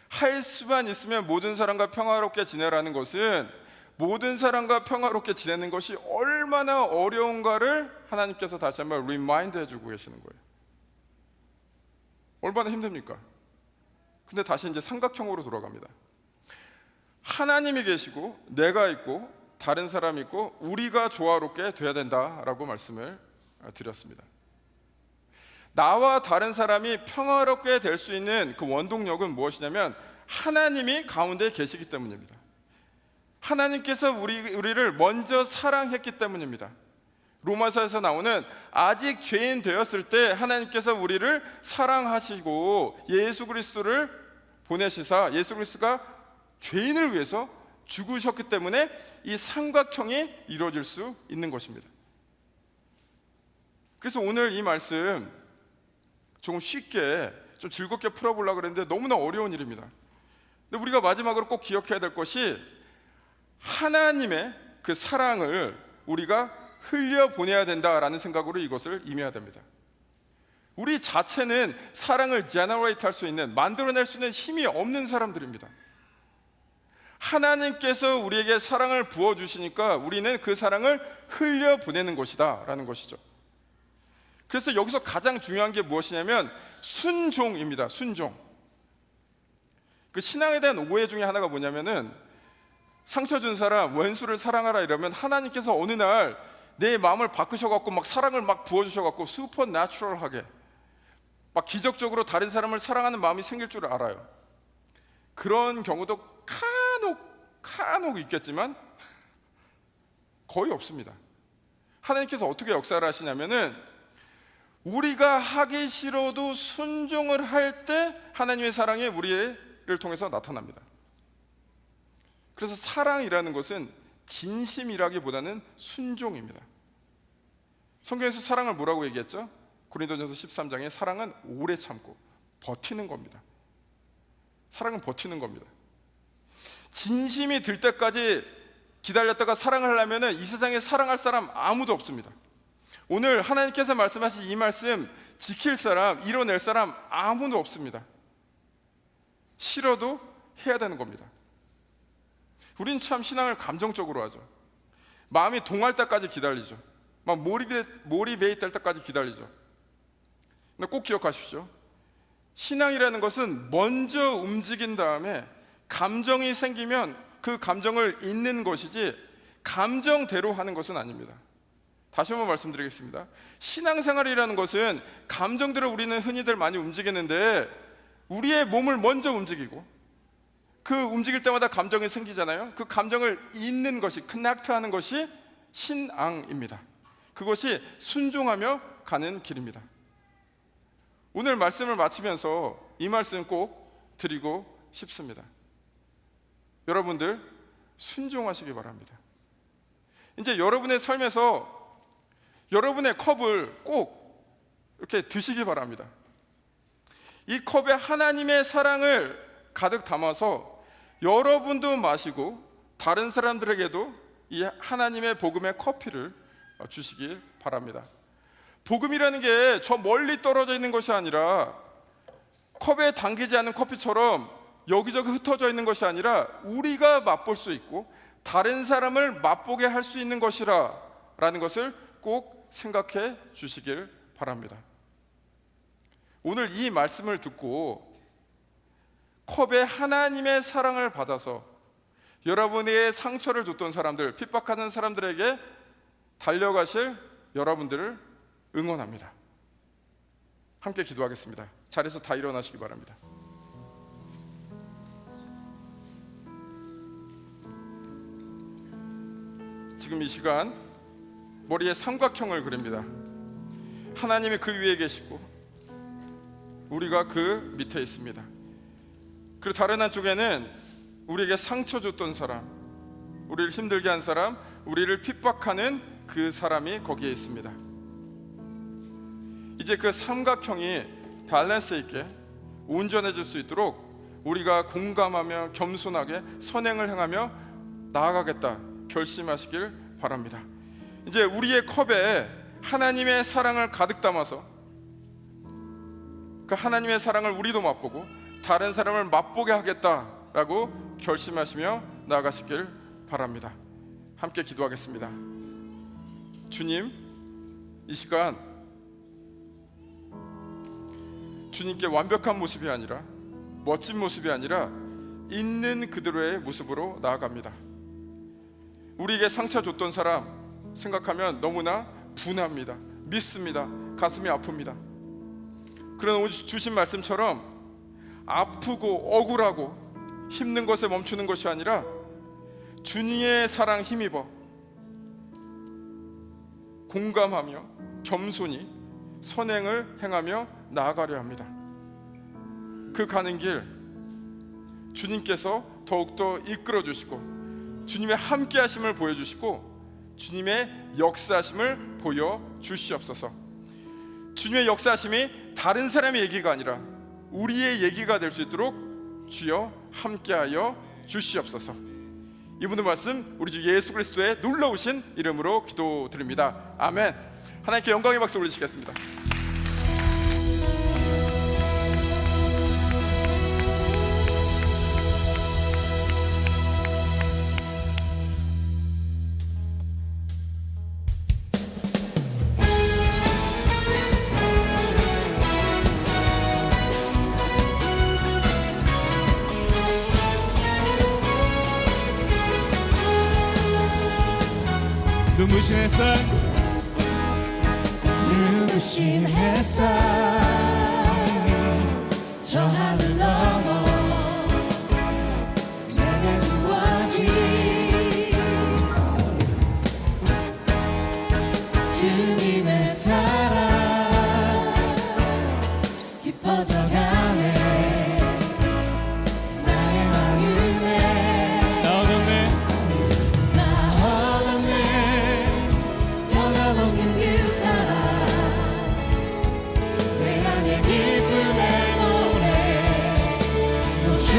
할 수만 있으면 모든 사람과 평화롭게 지내라는 것은 모든 사람과 평화롭게 지내는 것이 얼마나 어려운가를 하나님께서 다시 한번 리마인드 해주고 계시는 거예요. 얼마나 힘듭니까? 근데 다시 이제 삼각형으로 돌아갑니다. 하나님이 계시고 내가 있고 다른 사람이 있고 우리가 조화롭게 돼야 된다라고 말씀을 드렸습니다. 나와 다른 사람이 평화롭게 될 수 있는 그 원동력은 무엇이냐면 하나님이 가운데 계시기 때문입니다. 하나님께서 우리를 먼저 사랑했기 때문입니다. 로마서에서 나오는 아직 죄인 되었을 때 하나님께서 우리를 사랑하시고 예수 그리스도를 보내시사 예수 그리스도가 죄인을 위해서 죽으셨기 때문에 이 삼각형이 이루어질 수 있는 것입니다. 그래서 오늘 이 말씀 조금 쉽게 좀 즐겁게 풀어보려고 그랬는데 너무나 어려운 일입니다. 근데 우리가 마지막으로 꼭 기억해야 될 것이 하나님의 그 사랑을 우리가 흘려보내야 된다라는 생각으로 이것을 임해야 됩니다. 우리 자체는 사랑을 제너레이트 할 수 있는, 만들어낼 수 있는 힘이 없는 사람들입니다. 하나님께서 우리에게 사랑을 부어주시니까 우리는 그 사랑을 흘려보내는 것이다 라는 것이죠. 그래서 여기서 가장 중요한 게 무엇이냐면 순종입니다. 순종. 그 신앙에 대한 오해 중에 하나가 뭐냐면은 상처 준 사람, 원수를 사랑하라 이러면 하나님께서 어느 날 내 마음을 바꾸셔갖고 막 사랑을 막 부어주셔갖고 슈퍼내추럴하게 막 기적적으로 다른 사람을 사랑하는 마음이 생길 줄 알아요. 그런 경우도 간혹 있겠지만 거의 없습니다. 하나님께서 어떻게 역사를 하시냐면은 우리가 하기 싫어도 순종을 할 때 하나님의 사랑이 우리를 통해서 나타납니다. 그래서 사랑이라는 것은 진심이라기보다는 순종입니다. 성경에서 사랑을 뭐라고 얘기했죠? 고린도전서 13장에 사랑은 오래 참고 버티는 겁니다. 사랑은 버티는 겁니다. 진심이 들 때까지 기다렸다가 사랑을 하려면 이 세상에 사랑할 사람 아무도 없습니다. 오늘 하나님께서 말씀하신 이 말씀 지킬 사람, 이뤄낼 사람 아무도 없습니다. 싫어도 해야 되는 겁니다. 우린 참 신앙을 감정적으로 하죠. 마음이 동할 때까지 기다리죠. 막 몰입에 있을 때까지 기다리죠. 근데 꼭 기억하십시오. 신앙이라는 것은 먼저 움직인 다음에 감정이 생기면 그 감정을 잇는 것이지 감정대로 하는 것은 아닙니다. 다시 한번 말씀드리겠습니다. 신앙생활이라는 것은 감정대로 우리는 흔히들 많이 움직이는데 우리의 몸을 먼저 움직이고 그 움직일 때마다 감정이 생기잖아요. 그 감정을 잇는 것이, 커넥트하는 것이 신앙입니다. 그것이 순종하며 가는 길입니다. 오늘 말씀을 마치면서 이 말씀 꼭 드리고 싶습니다. 여러분들 순종하시기 바랍니다. 이제 여러분의 삶에서 여러분의 컵을 꼭 이렇게 드시기 바랍니다. 이 컵에 하나님의 사랑을 가득 담아서 여러분도 마시고 다른 사람들에게도 이 하나님의 복음의 커피를 주시길 바랍니다. 복음이라는 게 저 멀리 떨어져 있는 것이 아니라 컵에 담기지 않은 커피처럼 여기저기 흩어져 있는 것이 아니라 우리가 맛볼 수 있고 다른 사람을 맛보게 할 수 있는 것이라는 것을 꼭 생각해 주시길 바랍니다. 오늘 이 말씀을 듣고 컵에 하나님의 사랑을 받아서 여러분의 상처를 줬던 사람들, 핍박하는 사람들에게 달려가실 여러분들을 응원합니다. 함께 기도하겠습니다. 자리에서 다 일어나시기 바랍니다. 지금 이 시간 머리에 삼각형을 그립니다. 하나님이 그 위에 계시고 우리가 그 밑에 있습니다. 그리고 다른 한쪽에는 우리에게 상처 줬던 사람, 우리를 힘들게 한 사람, 우리를 핍박하는 그 사람이 거기에 있습니다. 이제 그 삼각형이 밸런스 있게 온전해질 수 있도록 우리가 공감하며 겸손하게 선행을 행하며 나아가겠다 결심하시길 바랍니다. 이제 우리의 컵에 하나님의 사랑을 가득 담아서 그 하나님의 사랑을 우리도 맛보고 다른 사람을 맛보게 하겠다라고 결심하시며 나아가시길 바랍니다. 함께 기도하겠습니다. 주님, 이 시간 주님께 완벽한 모습이 아니라 멋진 모습이 아니라 있는 그대로의 모습으로 나아갑니다. 우리에게 상처 줬던 사람 생각하면 너무나 분합니다. 밉습니다. 가슴이 아픕니다. 그러나 오늘 주신 말씀처럼 아프고 억울하고 힘든 것에 멈추는 것이 아니라 주님의 사랑 힘입어 공감하며 겸손히 선행을 행하며 나아가려 합니다. 그 가는 길 주님께서 더욱더 이끌어 주시고 주님의 함께 하심을 보여주시고 주님의 역사하심을 보여주시옵소서. 주님의 역사하심이 다른 사람의 얘기가 아니라 우리의 얘기가 될 수 있도록 주여 함께하여 주시옵소서. 이 모든 말씀 우리 주 예수 그리스도의 놀라우신 이름으로 기도드립니다. 아멘. 하나님께 영광의 박수 올리시겠습니다. 눈부신 햇살, 눈부신 햇살 저 하늘 넘어 내게 주어진 주님의 사랑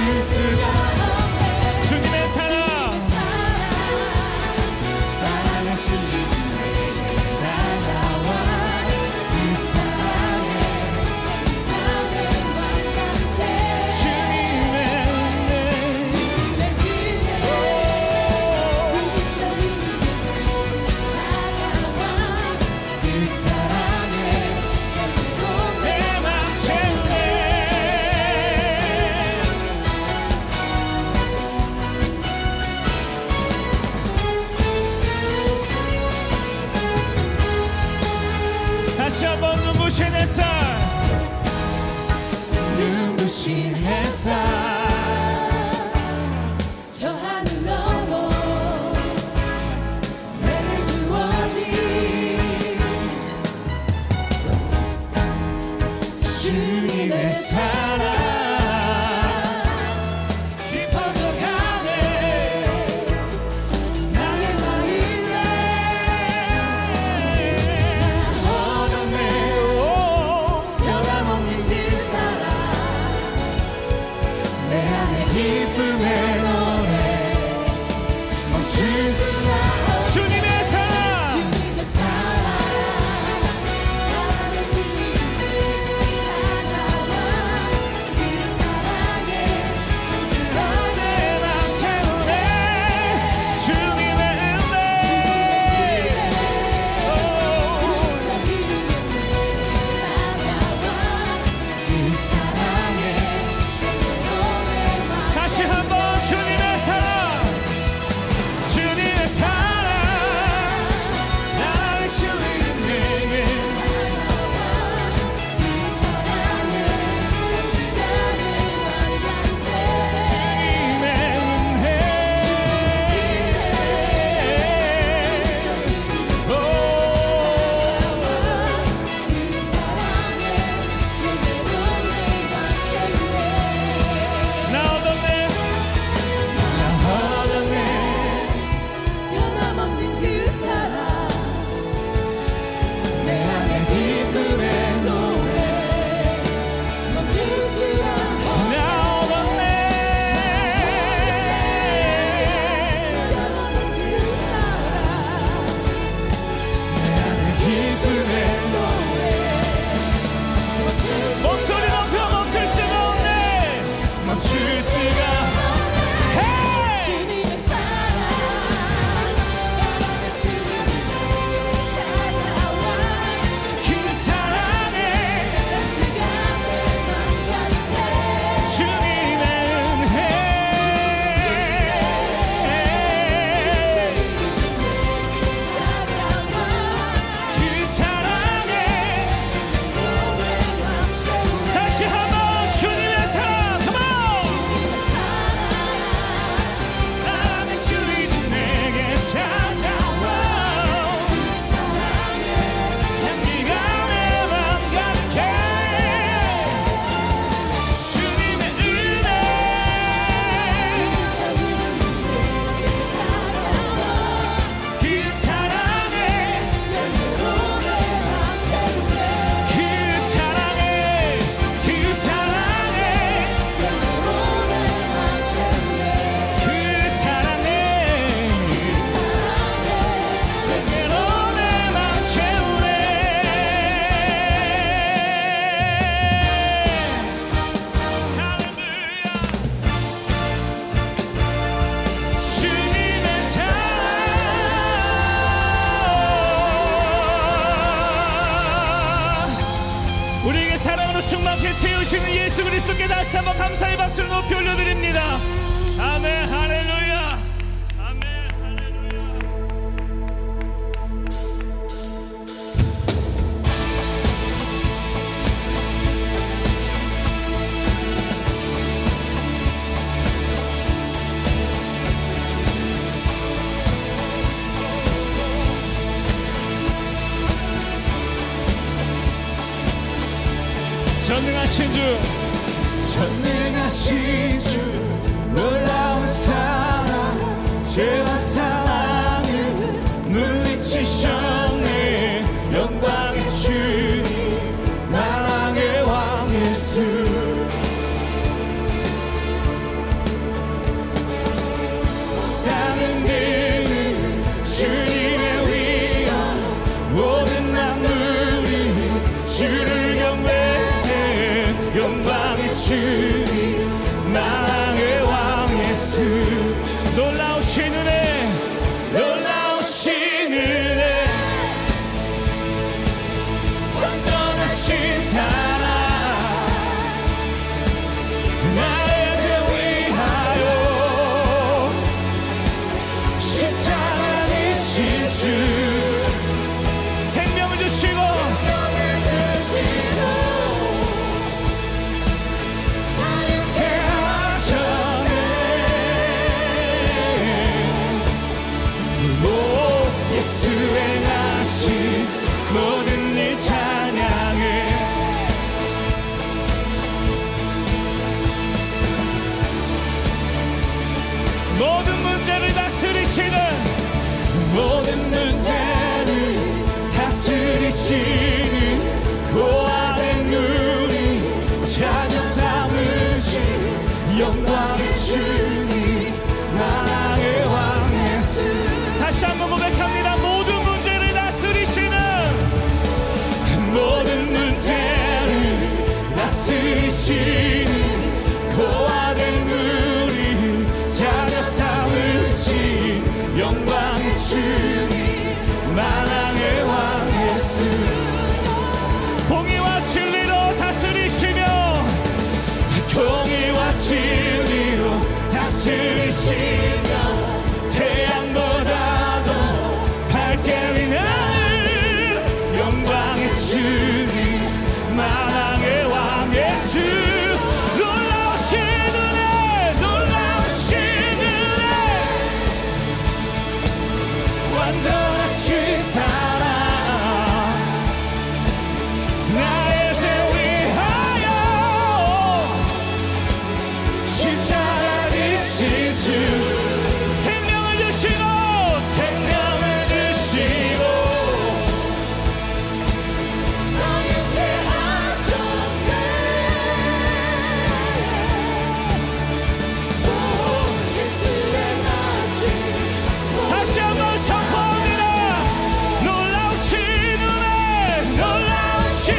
멈출 수가 없네. 주님의 사랑 나를 실리는 내게 찾아와 그 사랑에 나는 완벽해. 주님의 은혜 주님의 은혜 불빛처럼 다가와 그 사랑에 내 맘 채우네. 다시 한번 눈부신 햇살 눈부신 햇살 저 하늘 넘어 내게 주어진 주님의 사랑 깊어져가네 나의 마음에 얻어내 변함없는 그 사랑 내 안에 기쁨의 노래 멈출 수가 없네. 주님의 사랑 주님의 사랑 나를 지키는 찾아와 그 사랑에 내 맘 채우네. 주님의 은혜 그 사랑에 다시 한번 주님의 사랑 주님의 사랑 나를 실리는 내게 그 사랑에 주님의 나 얻었네. 변함없는 그 사랑 내 안에 기쁨의 노래 멈출 수가 없네. 나 얻었네. 변함없는 그 사랑 내 안에 기쁨의 노래 목소리 높여 멈출 수가 없네. 멈출 수가 Hey! 주님의 사랑 찾아와 그 사랑에 그가 내 맘 주님의 은혜 그 사랑에 다시 한번 주님의 사랑 Come on! 나를 주인 내게 찾아와 향기가 내 맘 가득해 주님의 은혜 그 사랑에 그 사랑에 그 사랑에 그 사랑에 내게로 내 맘 채우네. 할렐루야. 주님의 사랑 우리에게 사랑으로 충만케 채우시는 예수 그리스도께 다시 한번 감사의 박수를 높이 올려드립니다. 아멘 할렐루야. 아멘 할렐루야. 전능하신 주 전능하신 주 놀라운 사랑 죄와 사랑을 물리치셨네. 영광의 주님 나랑의 왕 예수 주님 만왕의 왕 예수 놀라우신 은혜 놀라우신 은혜 완전하신 사랑 나의 죄 위하여 십자가 지신 주 생명을 주시고 자유케 하셨네 오 예수 행하신 모든 일 찬양해 모든 문제를 다스리시는 모든 문제를 다스리시는 고아된 우리 자녀 삼으신 영광의 주님 만왕의 왕 예수 다시 한번 고백합니다. 모든 문제를 다스리시는 모든 문제를 다스리시는 고아된 우리 자녀 삼으신 영광의 주님 만왕의 왕 예수 공의와 진리로 다스리시며 공의와 진리로 다스리시며 태양보다도 밝게 빛나는 영광의 주님 만왕의 왕 예수 놀라우신 은혜 놀라우신 은혜 완전하신 사랑 나의 죄 위하여 십자가 지신 주 생명을 주시고 생명을 주시고 자유케 하셨네 오 예수의 나신 다시 한번 선포합니다. 놀라우신 은혜 놀라우신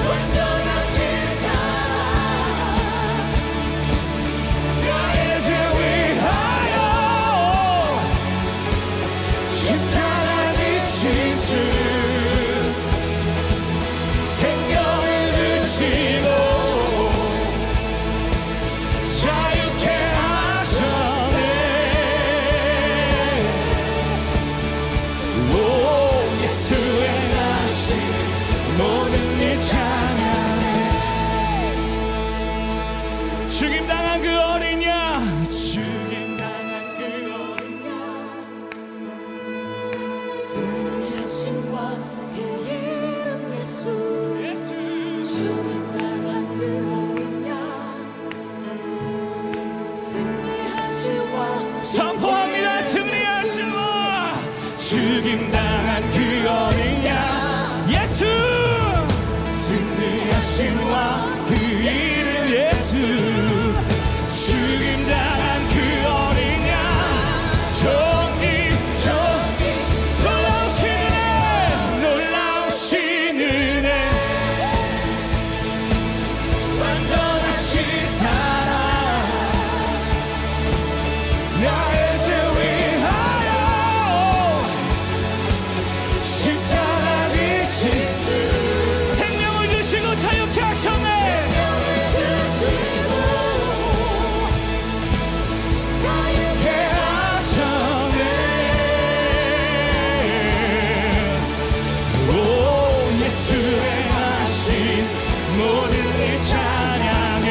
완전하신 사랑 나의 죄 위하여 십자가 지신 주 생명을 주시고 자유케 하셨네 오 예수 행하신 모든 일 찬양해 죽임당한 그 어린 양 죽임당한 그 어린 양 승리하신 왕의 이름 예수 예수 죽임당한 그 어린 양 승리하신 왕 선포합니다. 승리하신 왕 죽임당한 그 어린 양 예수 승리하신 왕 그 이름 예수 죽임당한 그 어린 양 정리 놀라우신 은혜 놀라우신 은혜 완전하신 사랑 나의 죄 위하여 십자가 지신 주 생명을 주시고 자유케 하셨네 자유케 하셨네 오 예수 행하신 모든 일 찬양해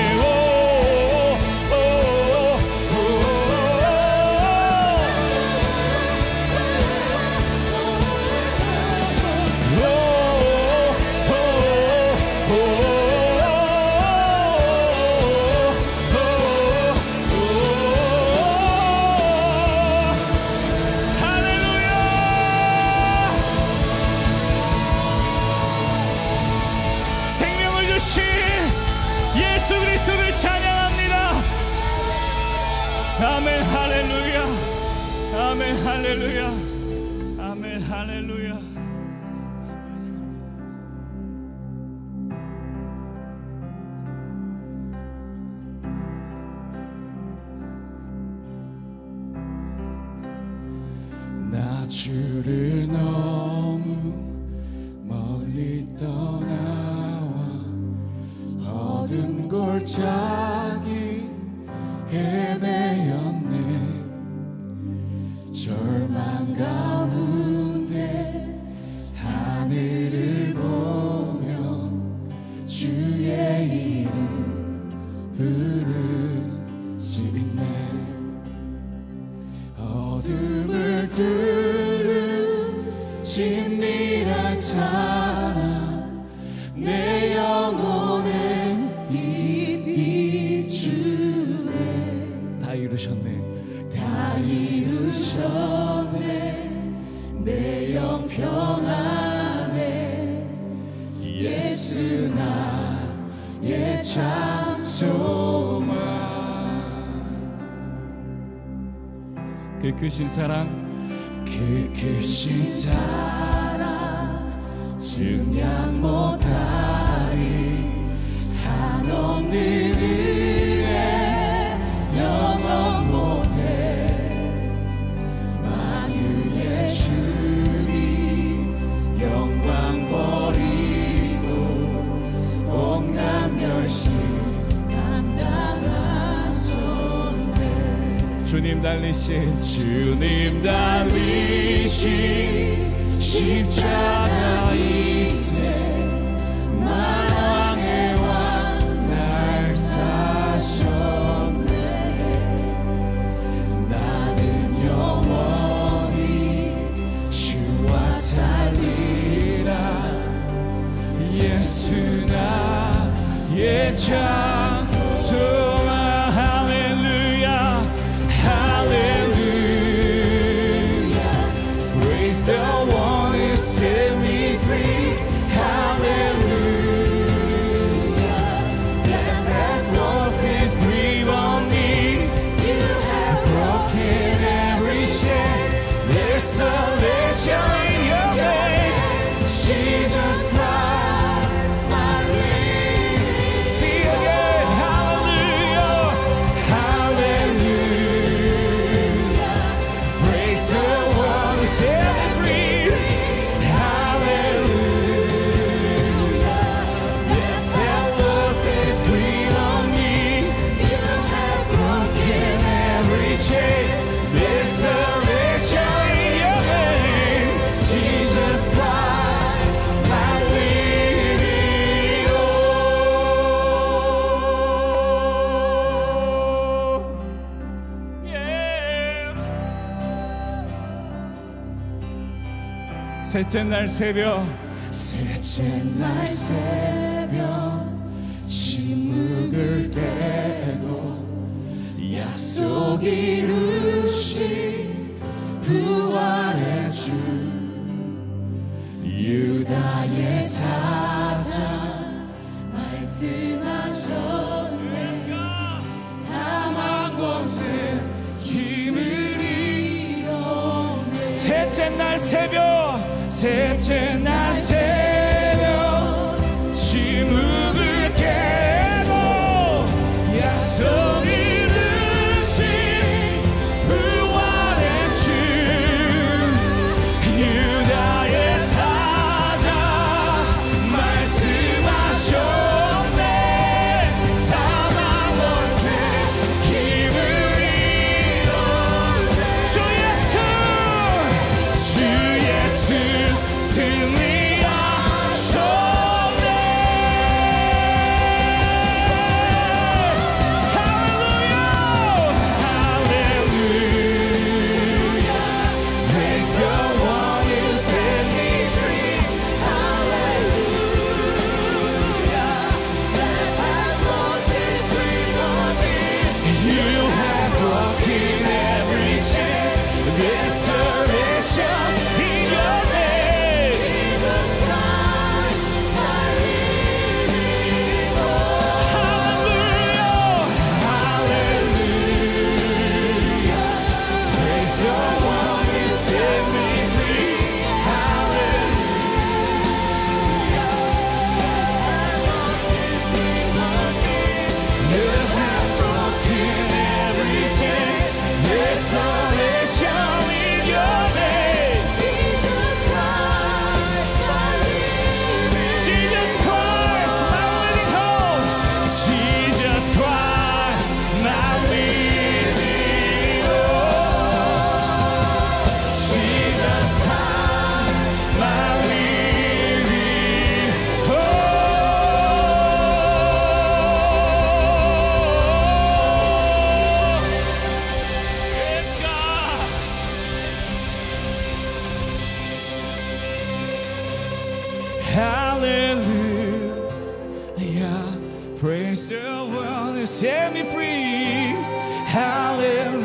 생명을 주신 예수 그리스도를 찬양합니다. 아멘 할렐루야 아멘 할렐루야 아멘 할렐루야 주를 너무 멀리 떠나와 어두운 골짜기 헤매었네. 절망 가운데 하늘을 보며 주의 이름 부르짖네. 어둠을 뚫는 진밀한 사랑 내 영혼에 빛 비추네. 다 이루셨네. 다 이루셨네. 내 영 평안에 예수 나의 참 소망. 그 크신 사랑, 그 크신 사랑 증량 못하리. 한없는 은혜 영원 못해. 만유의 주님 영광 버리고 온갖 멸시 감당하셨네. 주님 달리신 십자가 이세 만왕의 왕 날 사셨네. 나는 영원히 주와 살리라. 예수 나의 참 소망. 할렐루야 할렐루야. Praise the one who set me free. Hallelujah. Yes, as voices breathe on me. You have broken every chain. There's salvation in your name. Jesus Christ, my Redeemer. Sing again. Hallelujah. Hallelujah. Praise the one who set me free. Hallelujah. Yes, his voices breathe on me. You have broken every chain. There's salvation in your name. Jesus Christ, my Redeemer. Yeah. 셋째 날 새벽 침묵을 깨고 약속 이루신 부활의 주 유다의 사자 말씀하셨네. 사망 곳에 힘을 잃었네. 셋째 날 새벽 침묵을 깨고 약속 이루신 부활의 주 유다의 사자 말씀하셨네. 사망 곳에 힘을 잃었네. 주 예수 승리하셨네. Hallelujah. Praise the one who set me free. Hallelujah.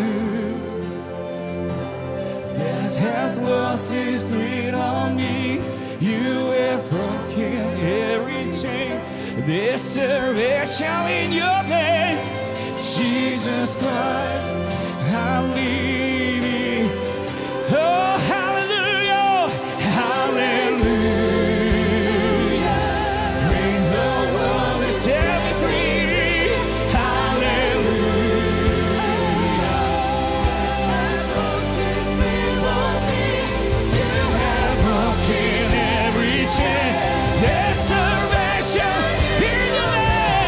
Death has lost its grip on me. You have broken every chain. There's salvation in your name, Jesus Christ. I live in. Oh, hallelujah, hallelujah. Praise the one that set me free. Hallelujah. You have broken every chain. There's salvation in your name.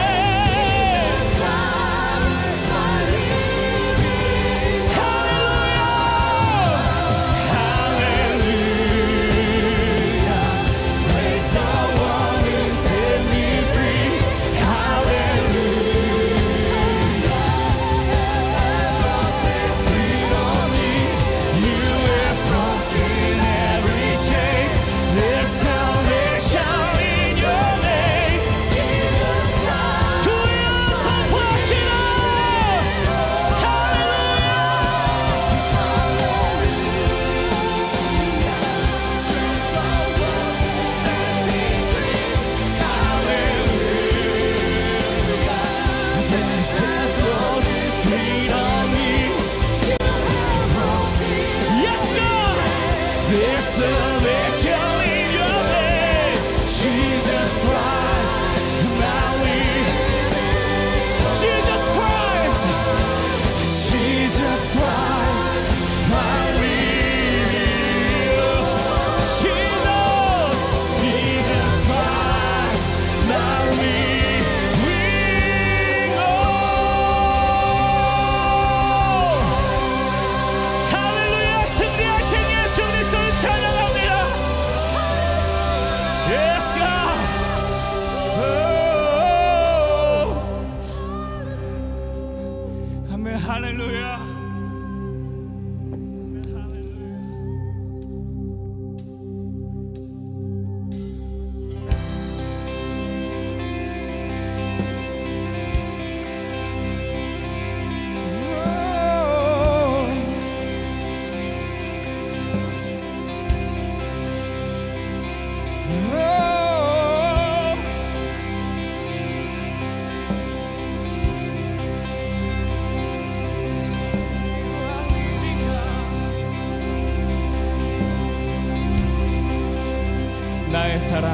나의 사랑,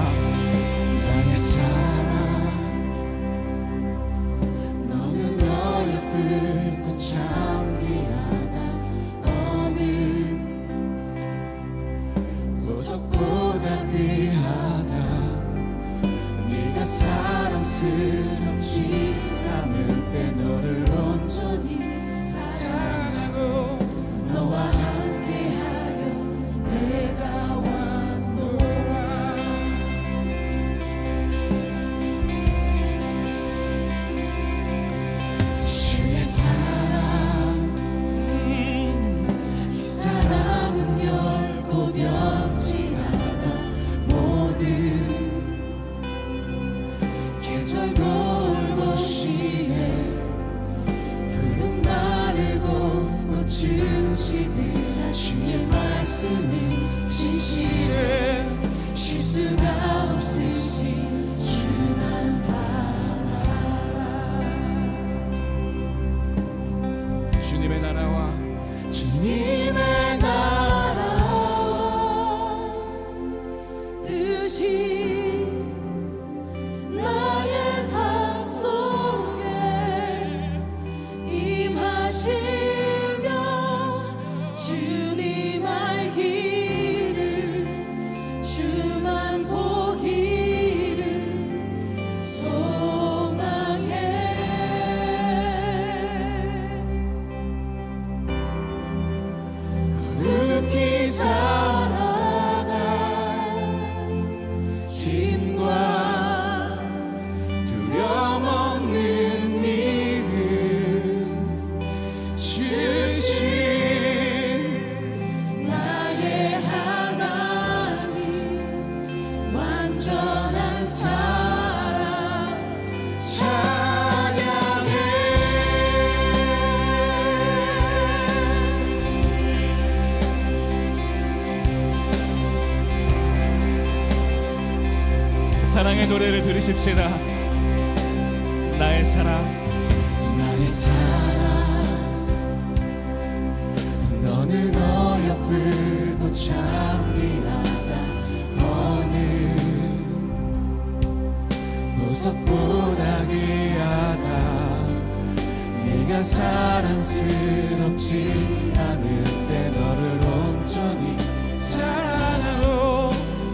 나의 사랑, 너는 어여쁠 참 귀하다. 어느 보석보다 귀하다. 네가 사랑스럽지 않을 때 너를 온전히 사랑하고 너와 함께하려 내가 사랑은 결코 변치 않아. 모든 계절 돌고 시에 푸른 마르고 꽃은 시들아. 주의 말씀이 진실해. 쉴 수가 없으시 주만 바라. 주님의 나라와 주님의 나라와 뜻이 나의 삶 속에 임하시며 주님 알기를 주만 보기를 소망해. 흙이 살아갈 길 완전한 사랑 찬양해. 사랑의 노래를 들으십시다. 나의 사랑, 나의 사랑 너는 어여쁘고 참귀하다. 어느 보석보다 귀하다. 네가 사랑스럽지 않을 때 너를 온전히 사랑하고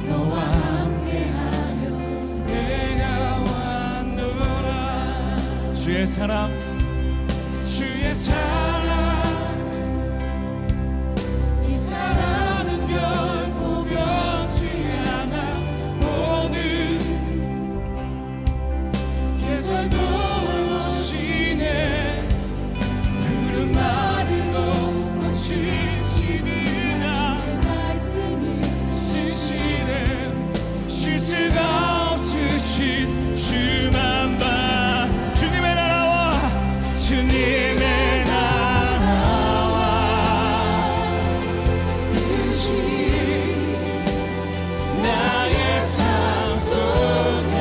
너와 함께하며 내가 왔노라. 주의 사랑, 주의 사랑 이 사랑은 결코 변치 않아. 모든 계절도 오시네. 푸른 마르고 꽃이 시드나 말씀이 신실은 쉴 수가 없으신 주만 봐. 주님의 나라와 주님의 나라와 뜻이 나의 삶 속에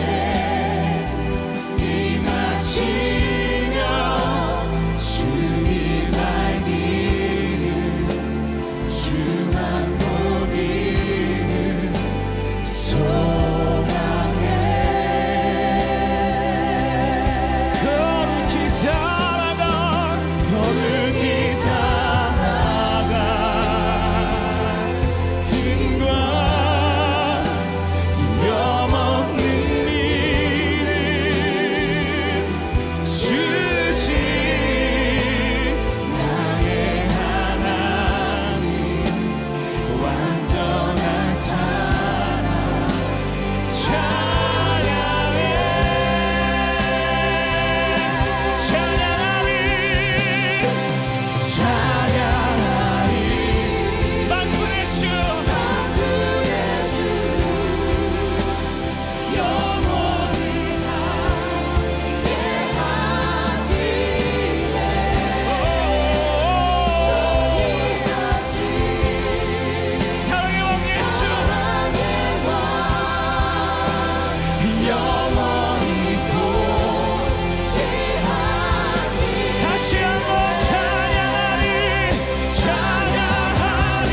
임하시며 주님 알기를 주만 보기를 소망해. 거룩히 살아가, 거룩히 살아가. 힘과 두려움 없는 일을 주신 나의 하나님 완전한 사랑 찬양해, 찬양하리, 만군의 주, 만군의 주 영원히 함께 하시네. 사랑의 왕 예수, 사랑의 왕 영원히 통치하시네. 다시 한번 찬양하리, 찬양하리.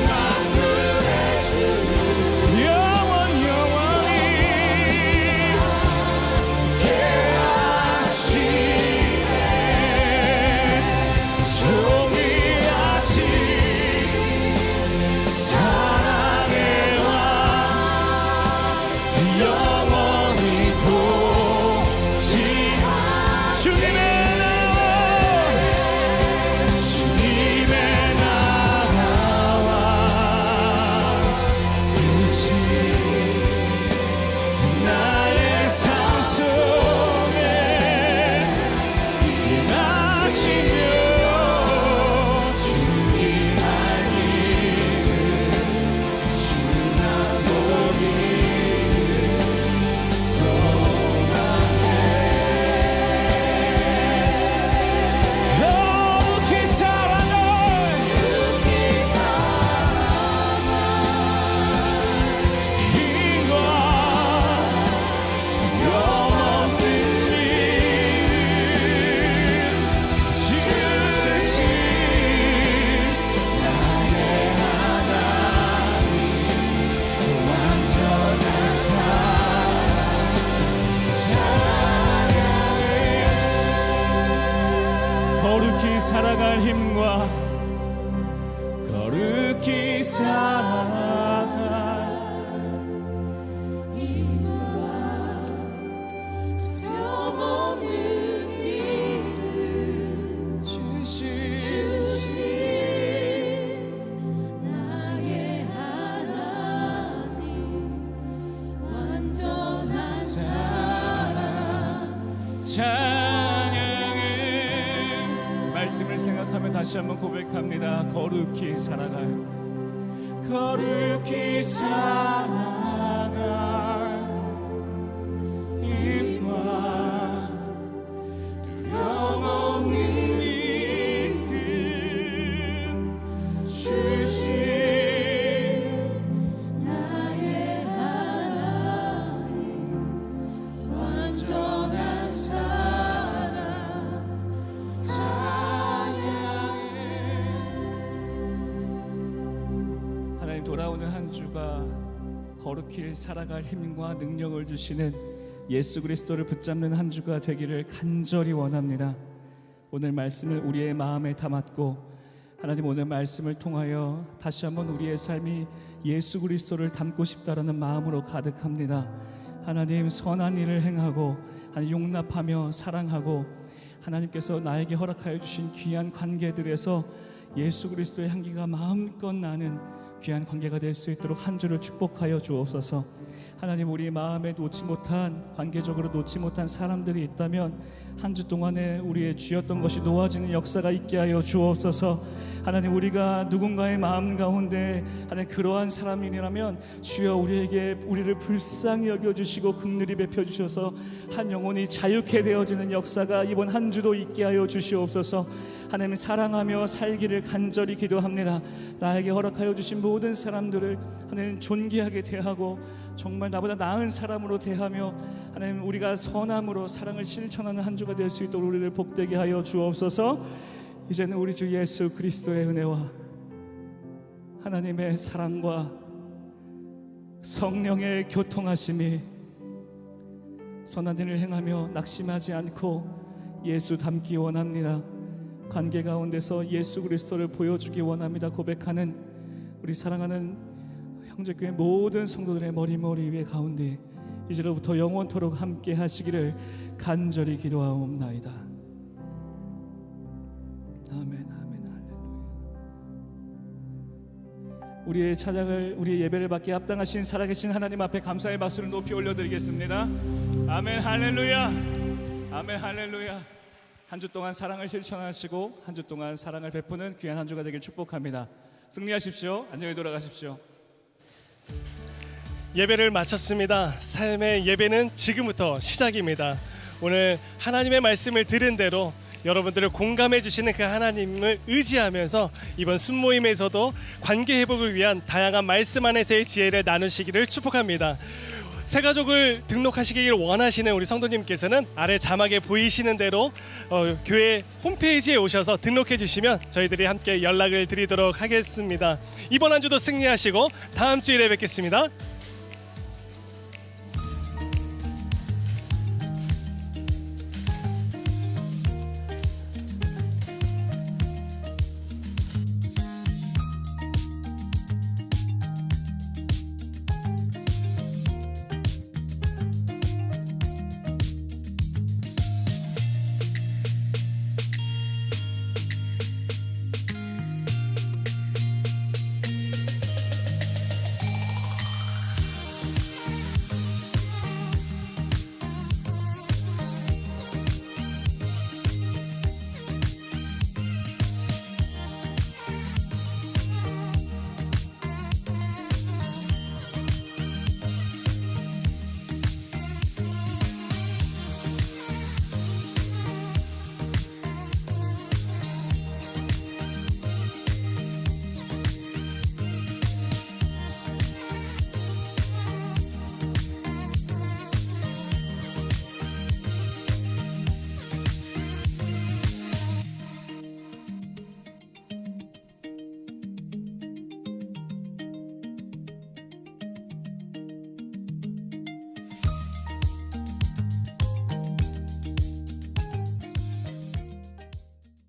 만군의 주 영원히 하시네. 존귀하신 사랑의 왕 영원히 통치하시네. 주님의 나라와 뜻이 나의 삶 속에 임하시며 주님 알기를 주만 보기를 소망해. 거룩히 살아가, 깊이 힘과 두려움 없는 일을 주신 나의 하나님 완전한 사랑 거룩히 살아갈 힘과 거룩히 살아갈 영없는 일을 주신 나의 하나님 완전한 사랑 찬양해. 말씀을 생각하며 다시 한번 고백합니다. 거룩히 살아갈, 거룩히 살아갈 거룩히 살아갈 힘과 능력을 주시는 예수 그리스도를 붙잡는 한 주가 되기를 간절히 원합니다. 오늘 말씀을 우리의 마음에 담았고 하나님 오늘 말씀을 통하여 다시 한번 우리의 삶이 예수 그리스도를 닮고 싶다라는 마음으로 가득합니다. 하나님 선한 일을 행하고 하나님 용납하며 사랑하고 하나님께서 나에게 허락하여 주신 귀한 관계들에서 예수 그리스도의 향기가 마음껏 나는 귀한 관계가 될 수 있도록 한 주를 축복하여 주옵소서. 하나님 우리 마음에 놓지 못한 관계적으로 놓지 못한 사람들이 있다면 한 주 동안에 우리의 쥐었던 것이 놓아지는 역사가 있게 하여 주옵소서. 하나님 우리가 누군가의 마음 가운데 하나님 그러한 사람이라면 주여 우리를 불쌍히 여겨주시고 긍휼히 베펴주셔서 한 영혼이 자유케 되어지는 역사가 이번 한 주도 있게 하여 주시옵소서. 하나님 사랑하며 살기를 간절히 기도합니다. 나에게 허락하여 주신 모든 사람들을 하나님 존귀하게 대하고 정말 나보다 나은 사람으로 대하며 하나님 우리가 선함으로 사랑을 실천하는 한 주가 될 수 있도록 우리를 복되게 하여 주옵소서. 이제는 우리 주 예수 그리스도의 은혜와 하나님의 사랑과 성령의 교통하심이 선한 일을 행하며 낙심하지 않고 예수 닮기 원합니다. 관계 가운데서 예수 그리스도를 보여주기 원합니다. 고백하는 우리 사랑하는 형제교회 모든 성도들의 머리 위에 가운데 이제로부터 영원토록 함께 하시기를 간절히 기도하옵나이다. 아멘 아멘 할렐루야. 우리의 예배를 받기에 합당하신 살아계신 하나님 앞에 감사의 박수를 높이 올려드리겠습니다. 아멘 할렐루야. 아멘 할렐루야. 한 주 동안 사랑을 실천하시고 한 주 동안 사랑을 베푸는 귀한 한 주가 되길 축복합니다. 승리하십시오. 안녕히 돌아가십시오. 예배를 마쳤습니다. 삶의 예배는 지금부터 시작입니다. 오늘 하나님의 말씀을 들은 대로 여러분들을 공감해 주시는 그 하나님을 의지하면서 이번 순모임에서도 관계 회복을 위한 다양한 말씀 안에서의 지혜를 나누시기를 축복합니다. 새가족을 등록하시기를 원하시는 우리 성도님께서는 아래 자막에 보이시는 대로 교회 홈페이지에 오셔서 등록해 주시면 저희들이 함께 연락을 드리도록 하겠습니다. 이번 한 주도 승리하시고 다음 주일에 뵙겠습니다.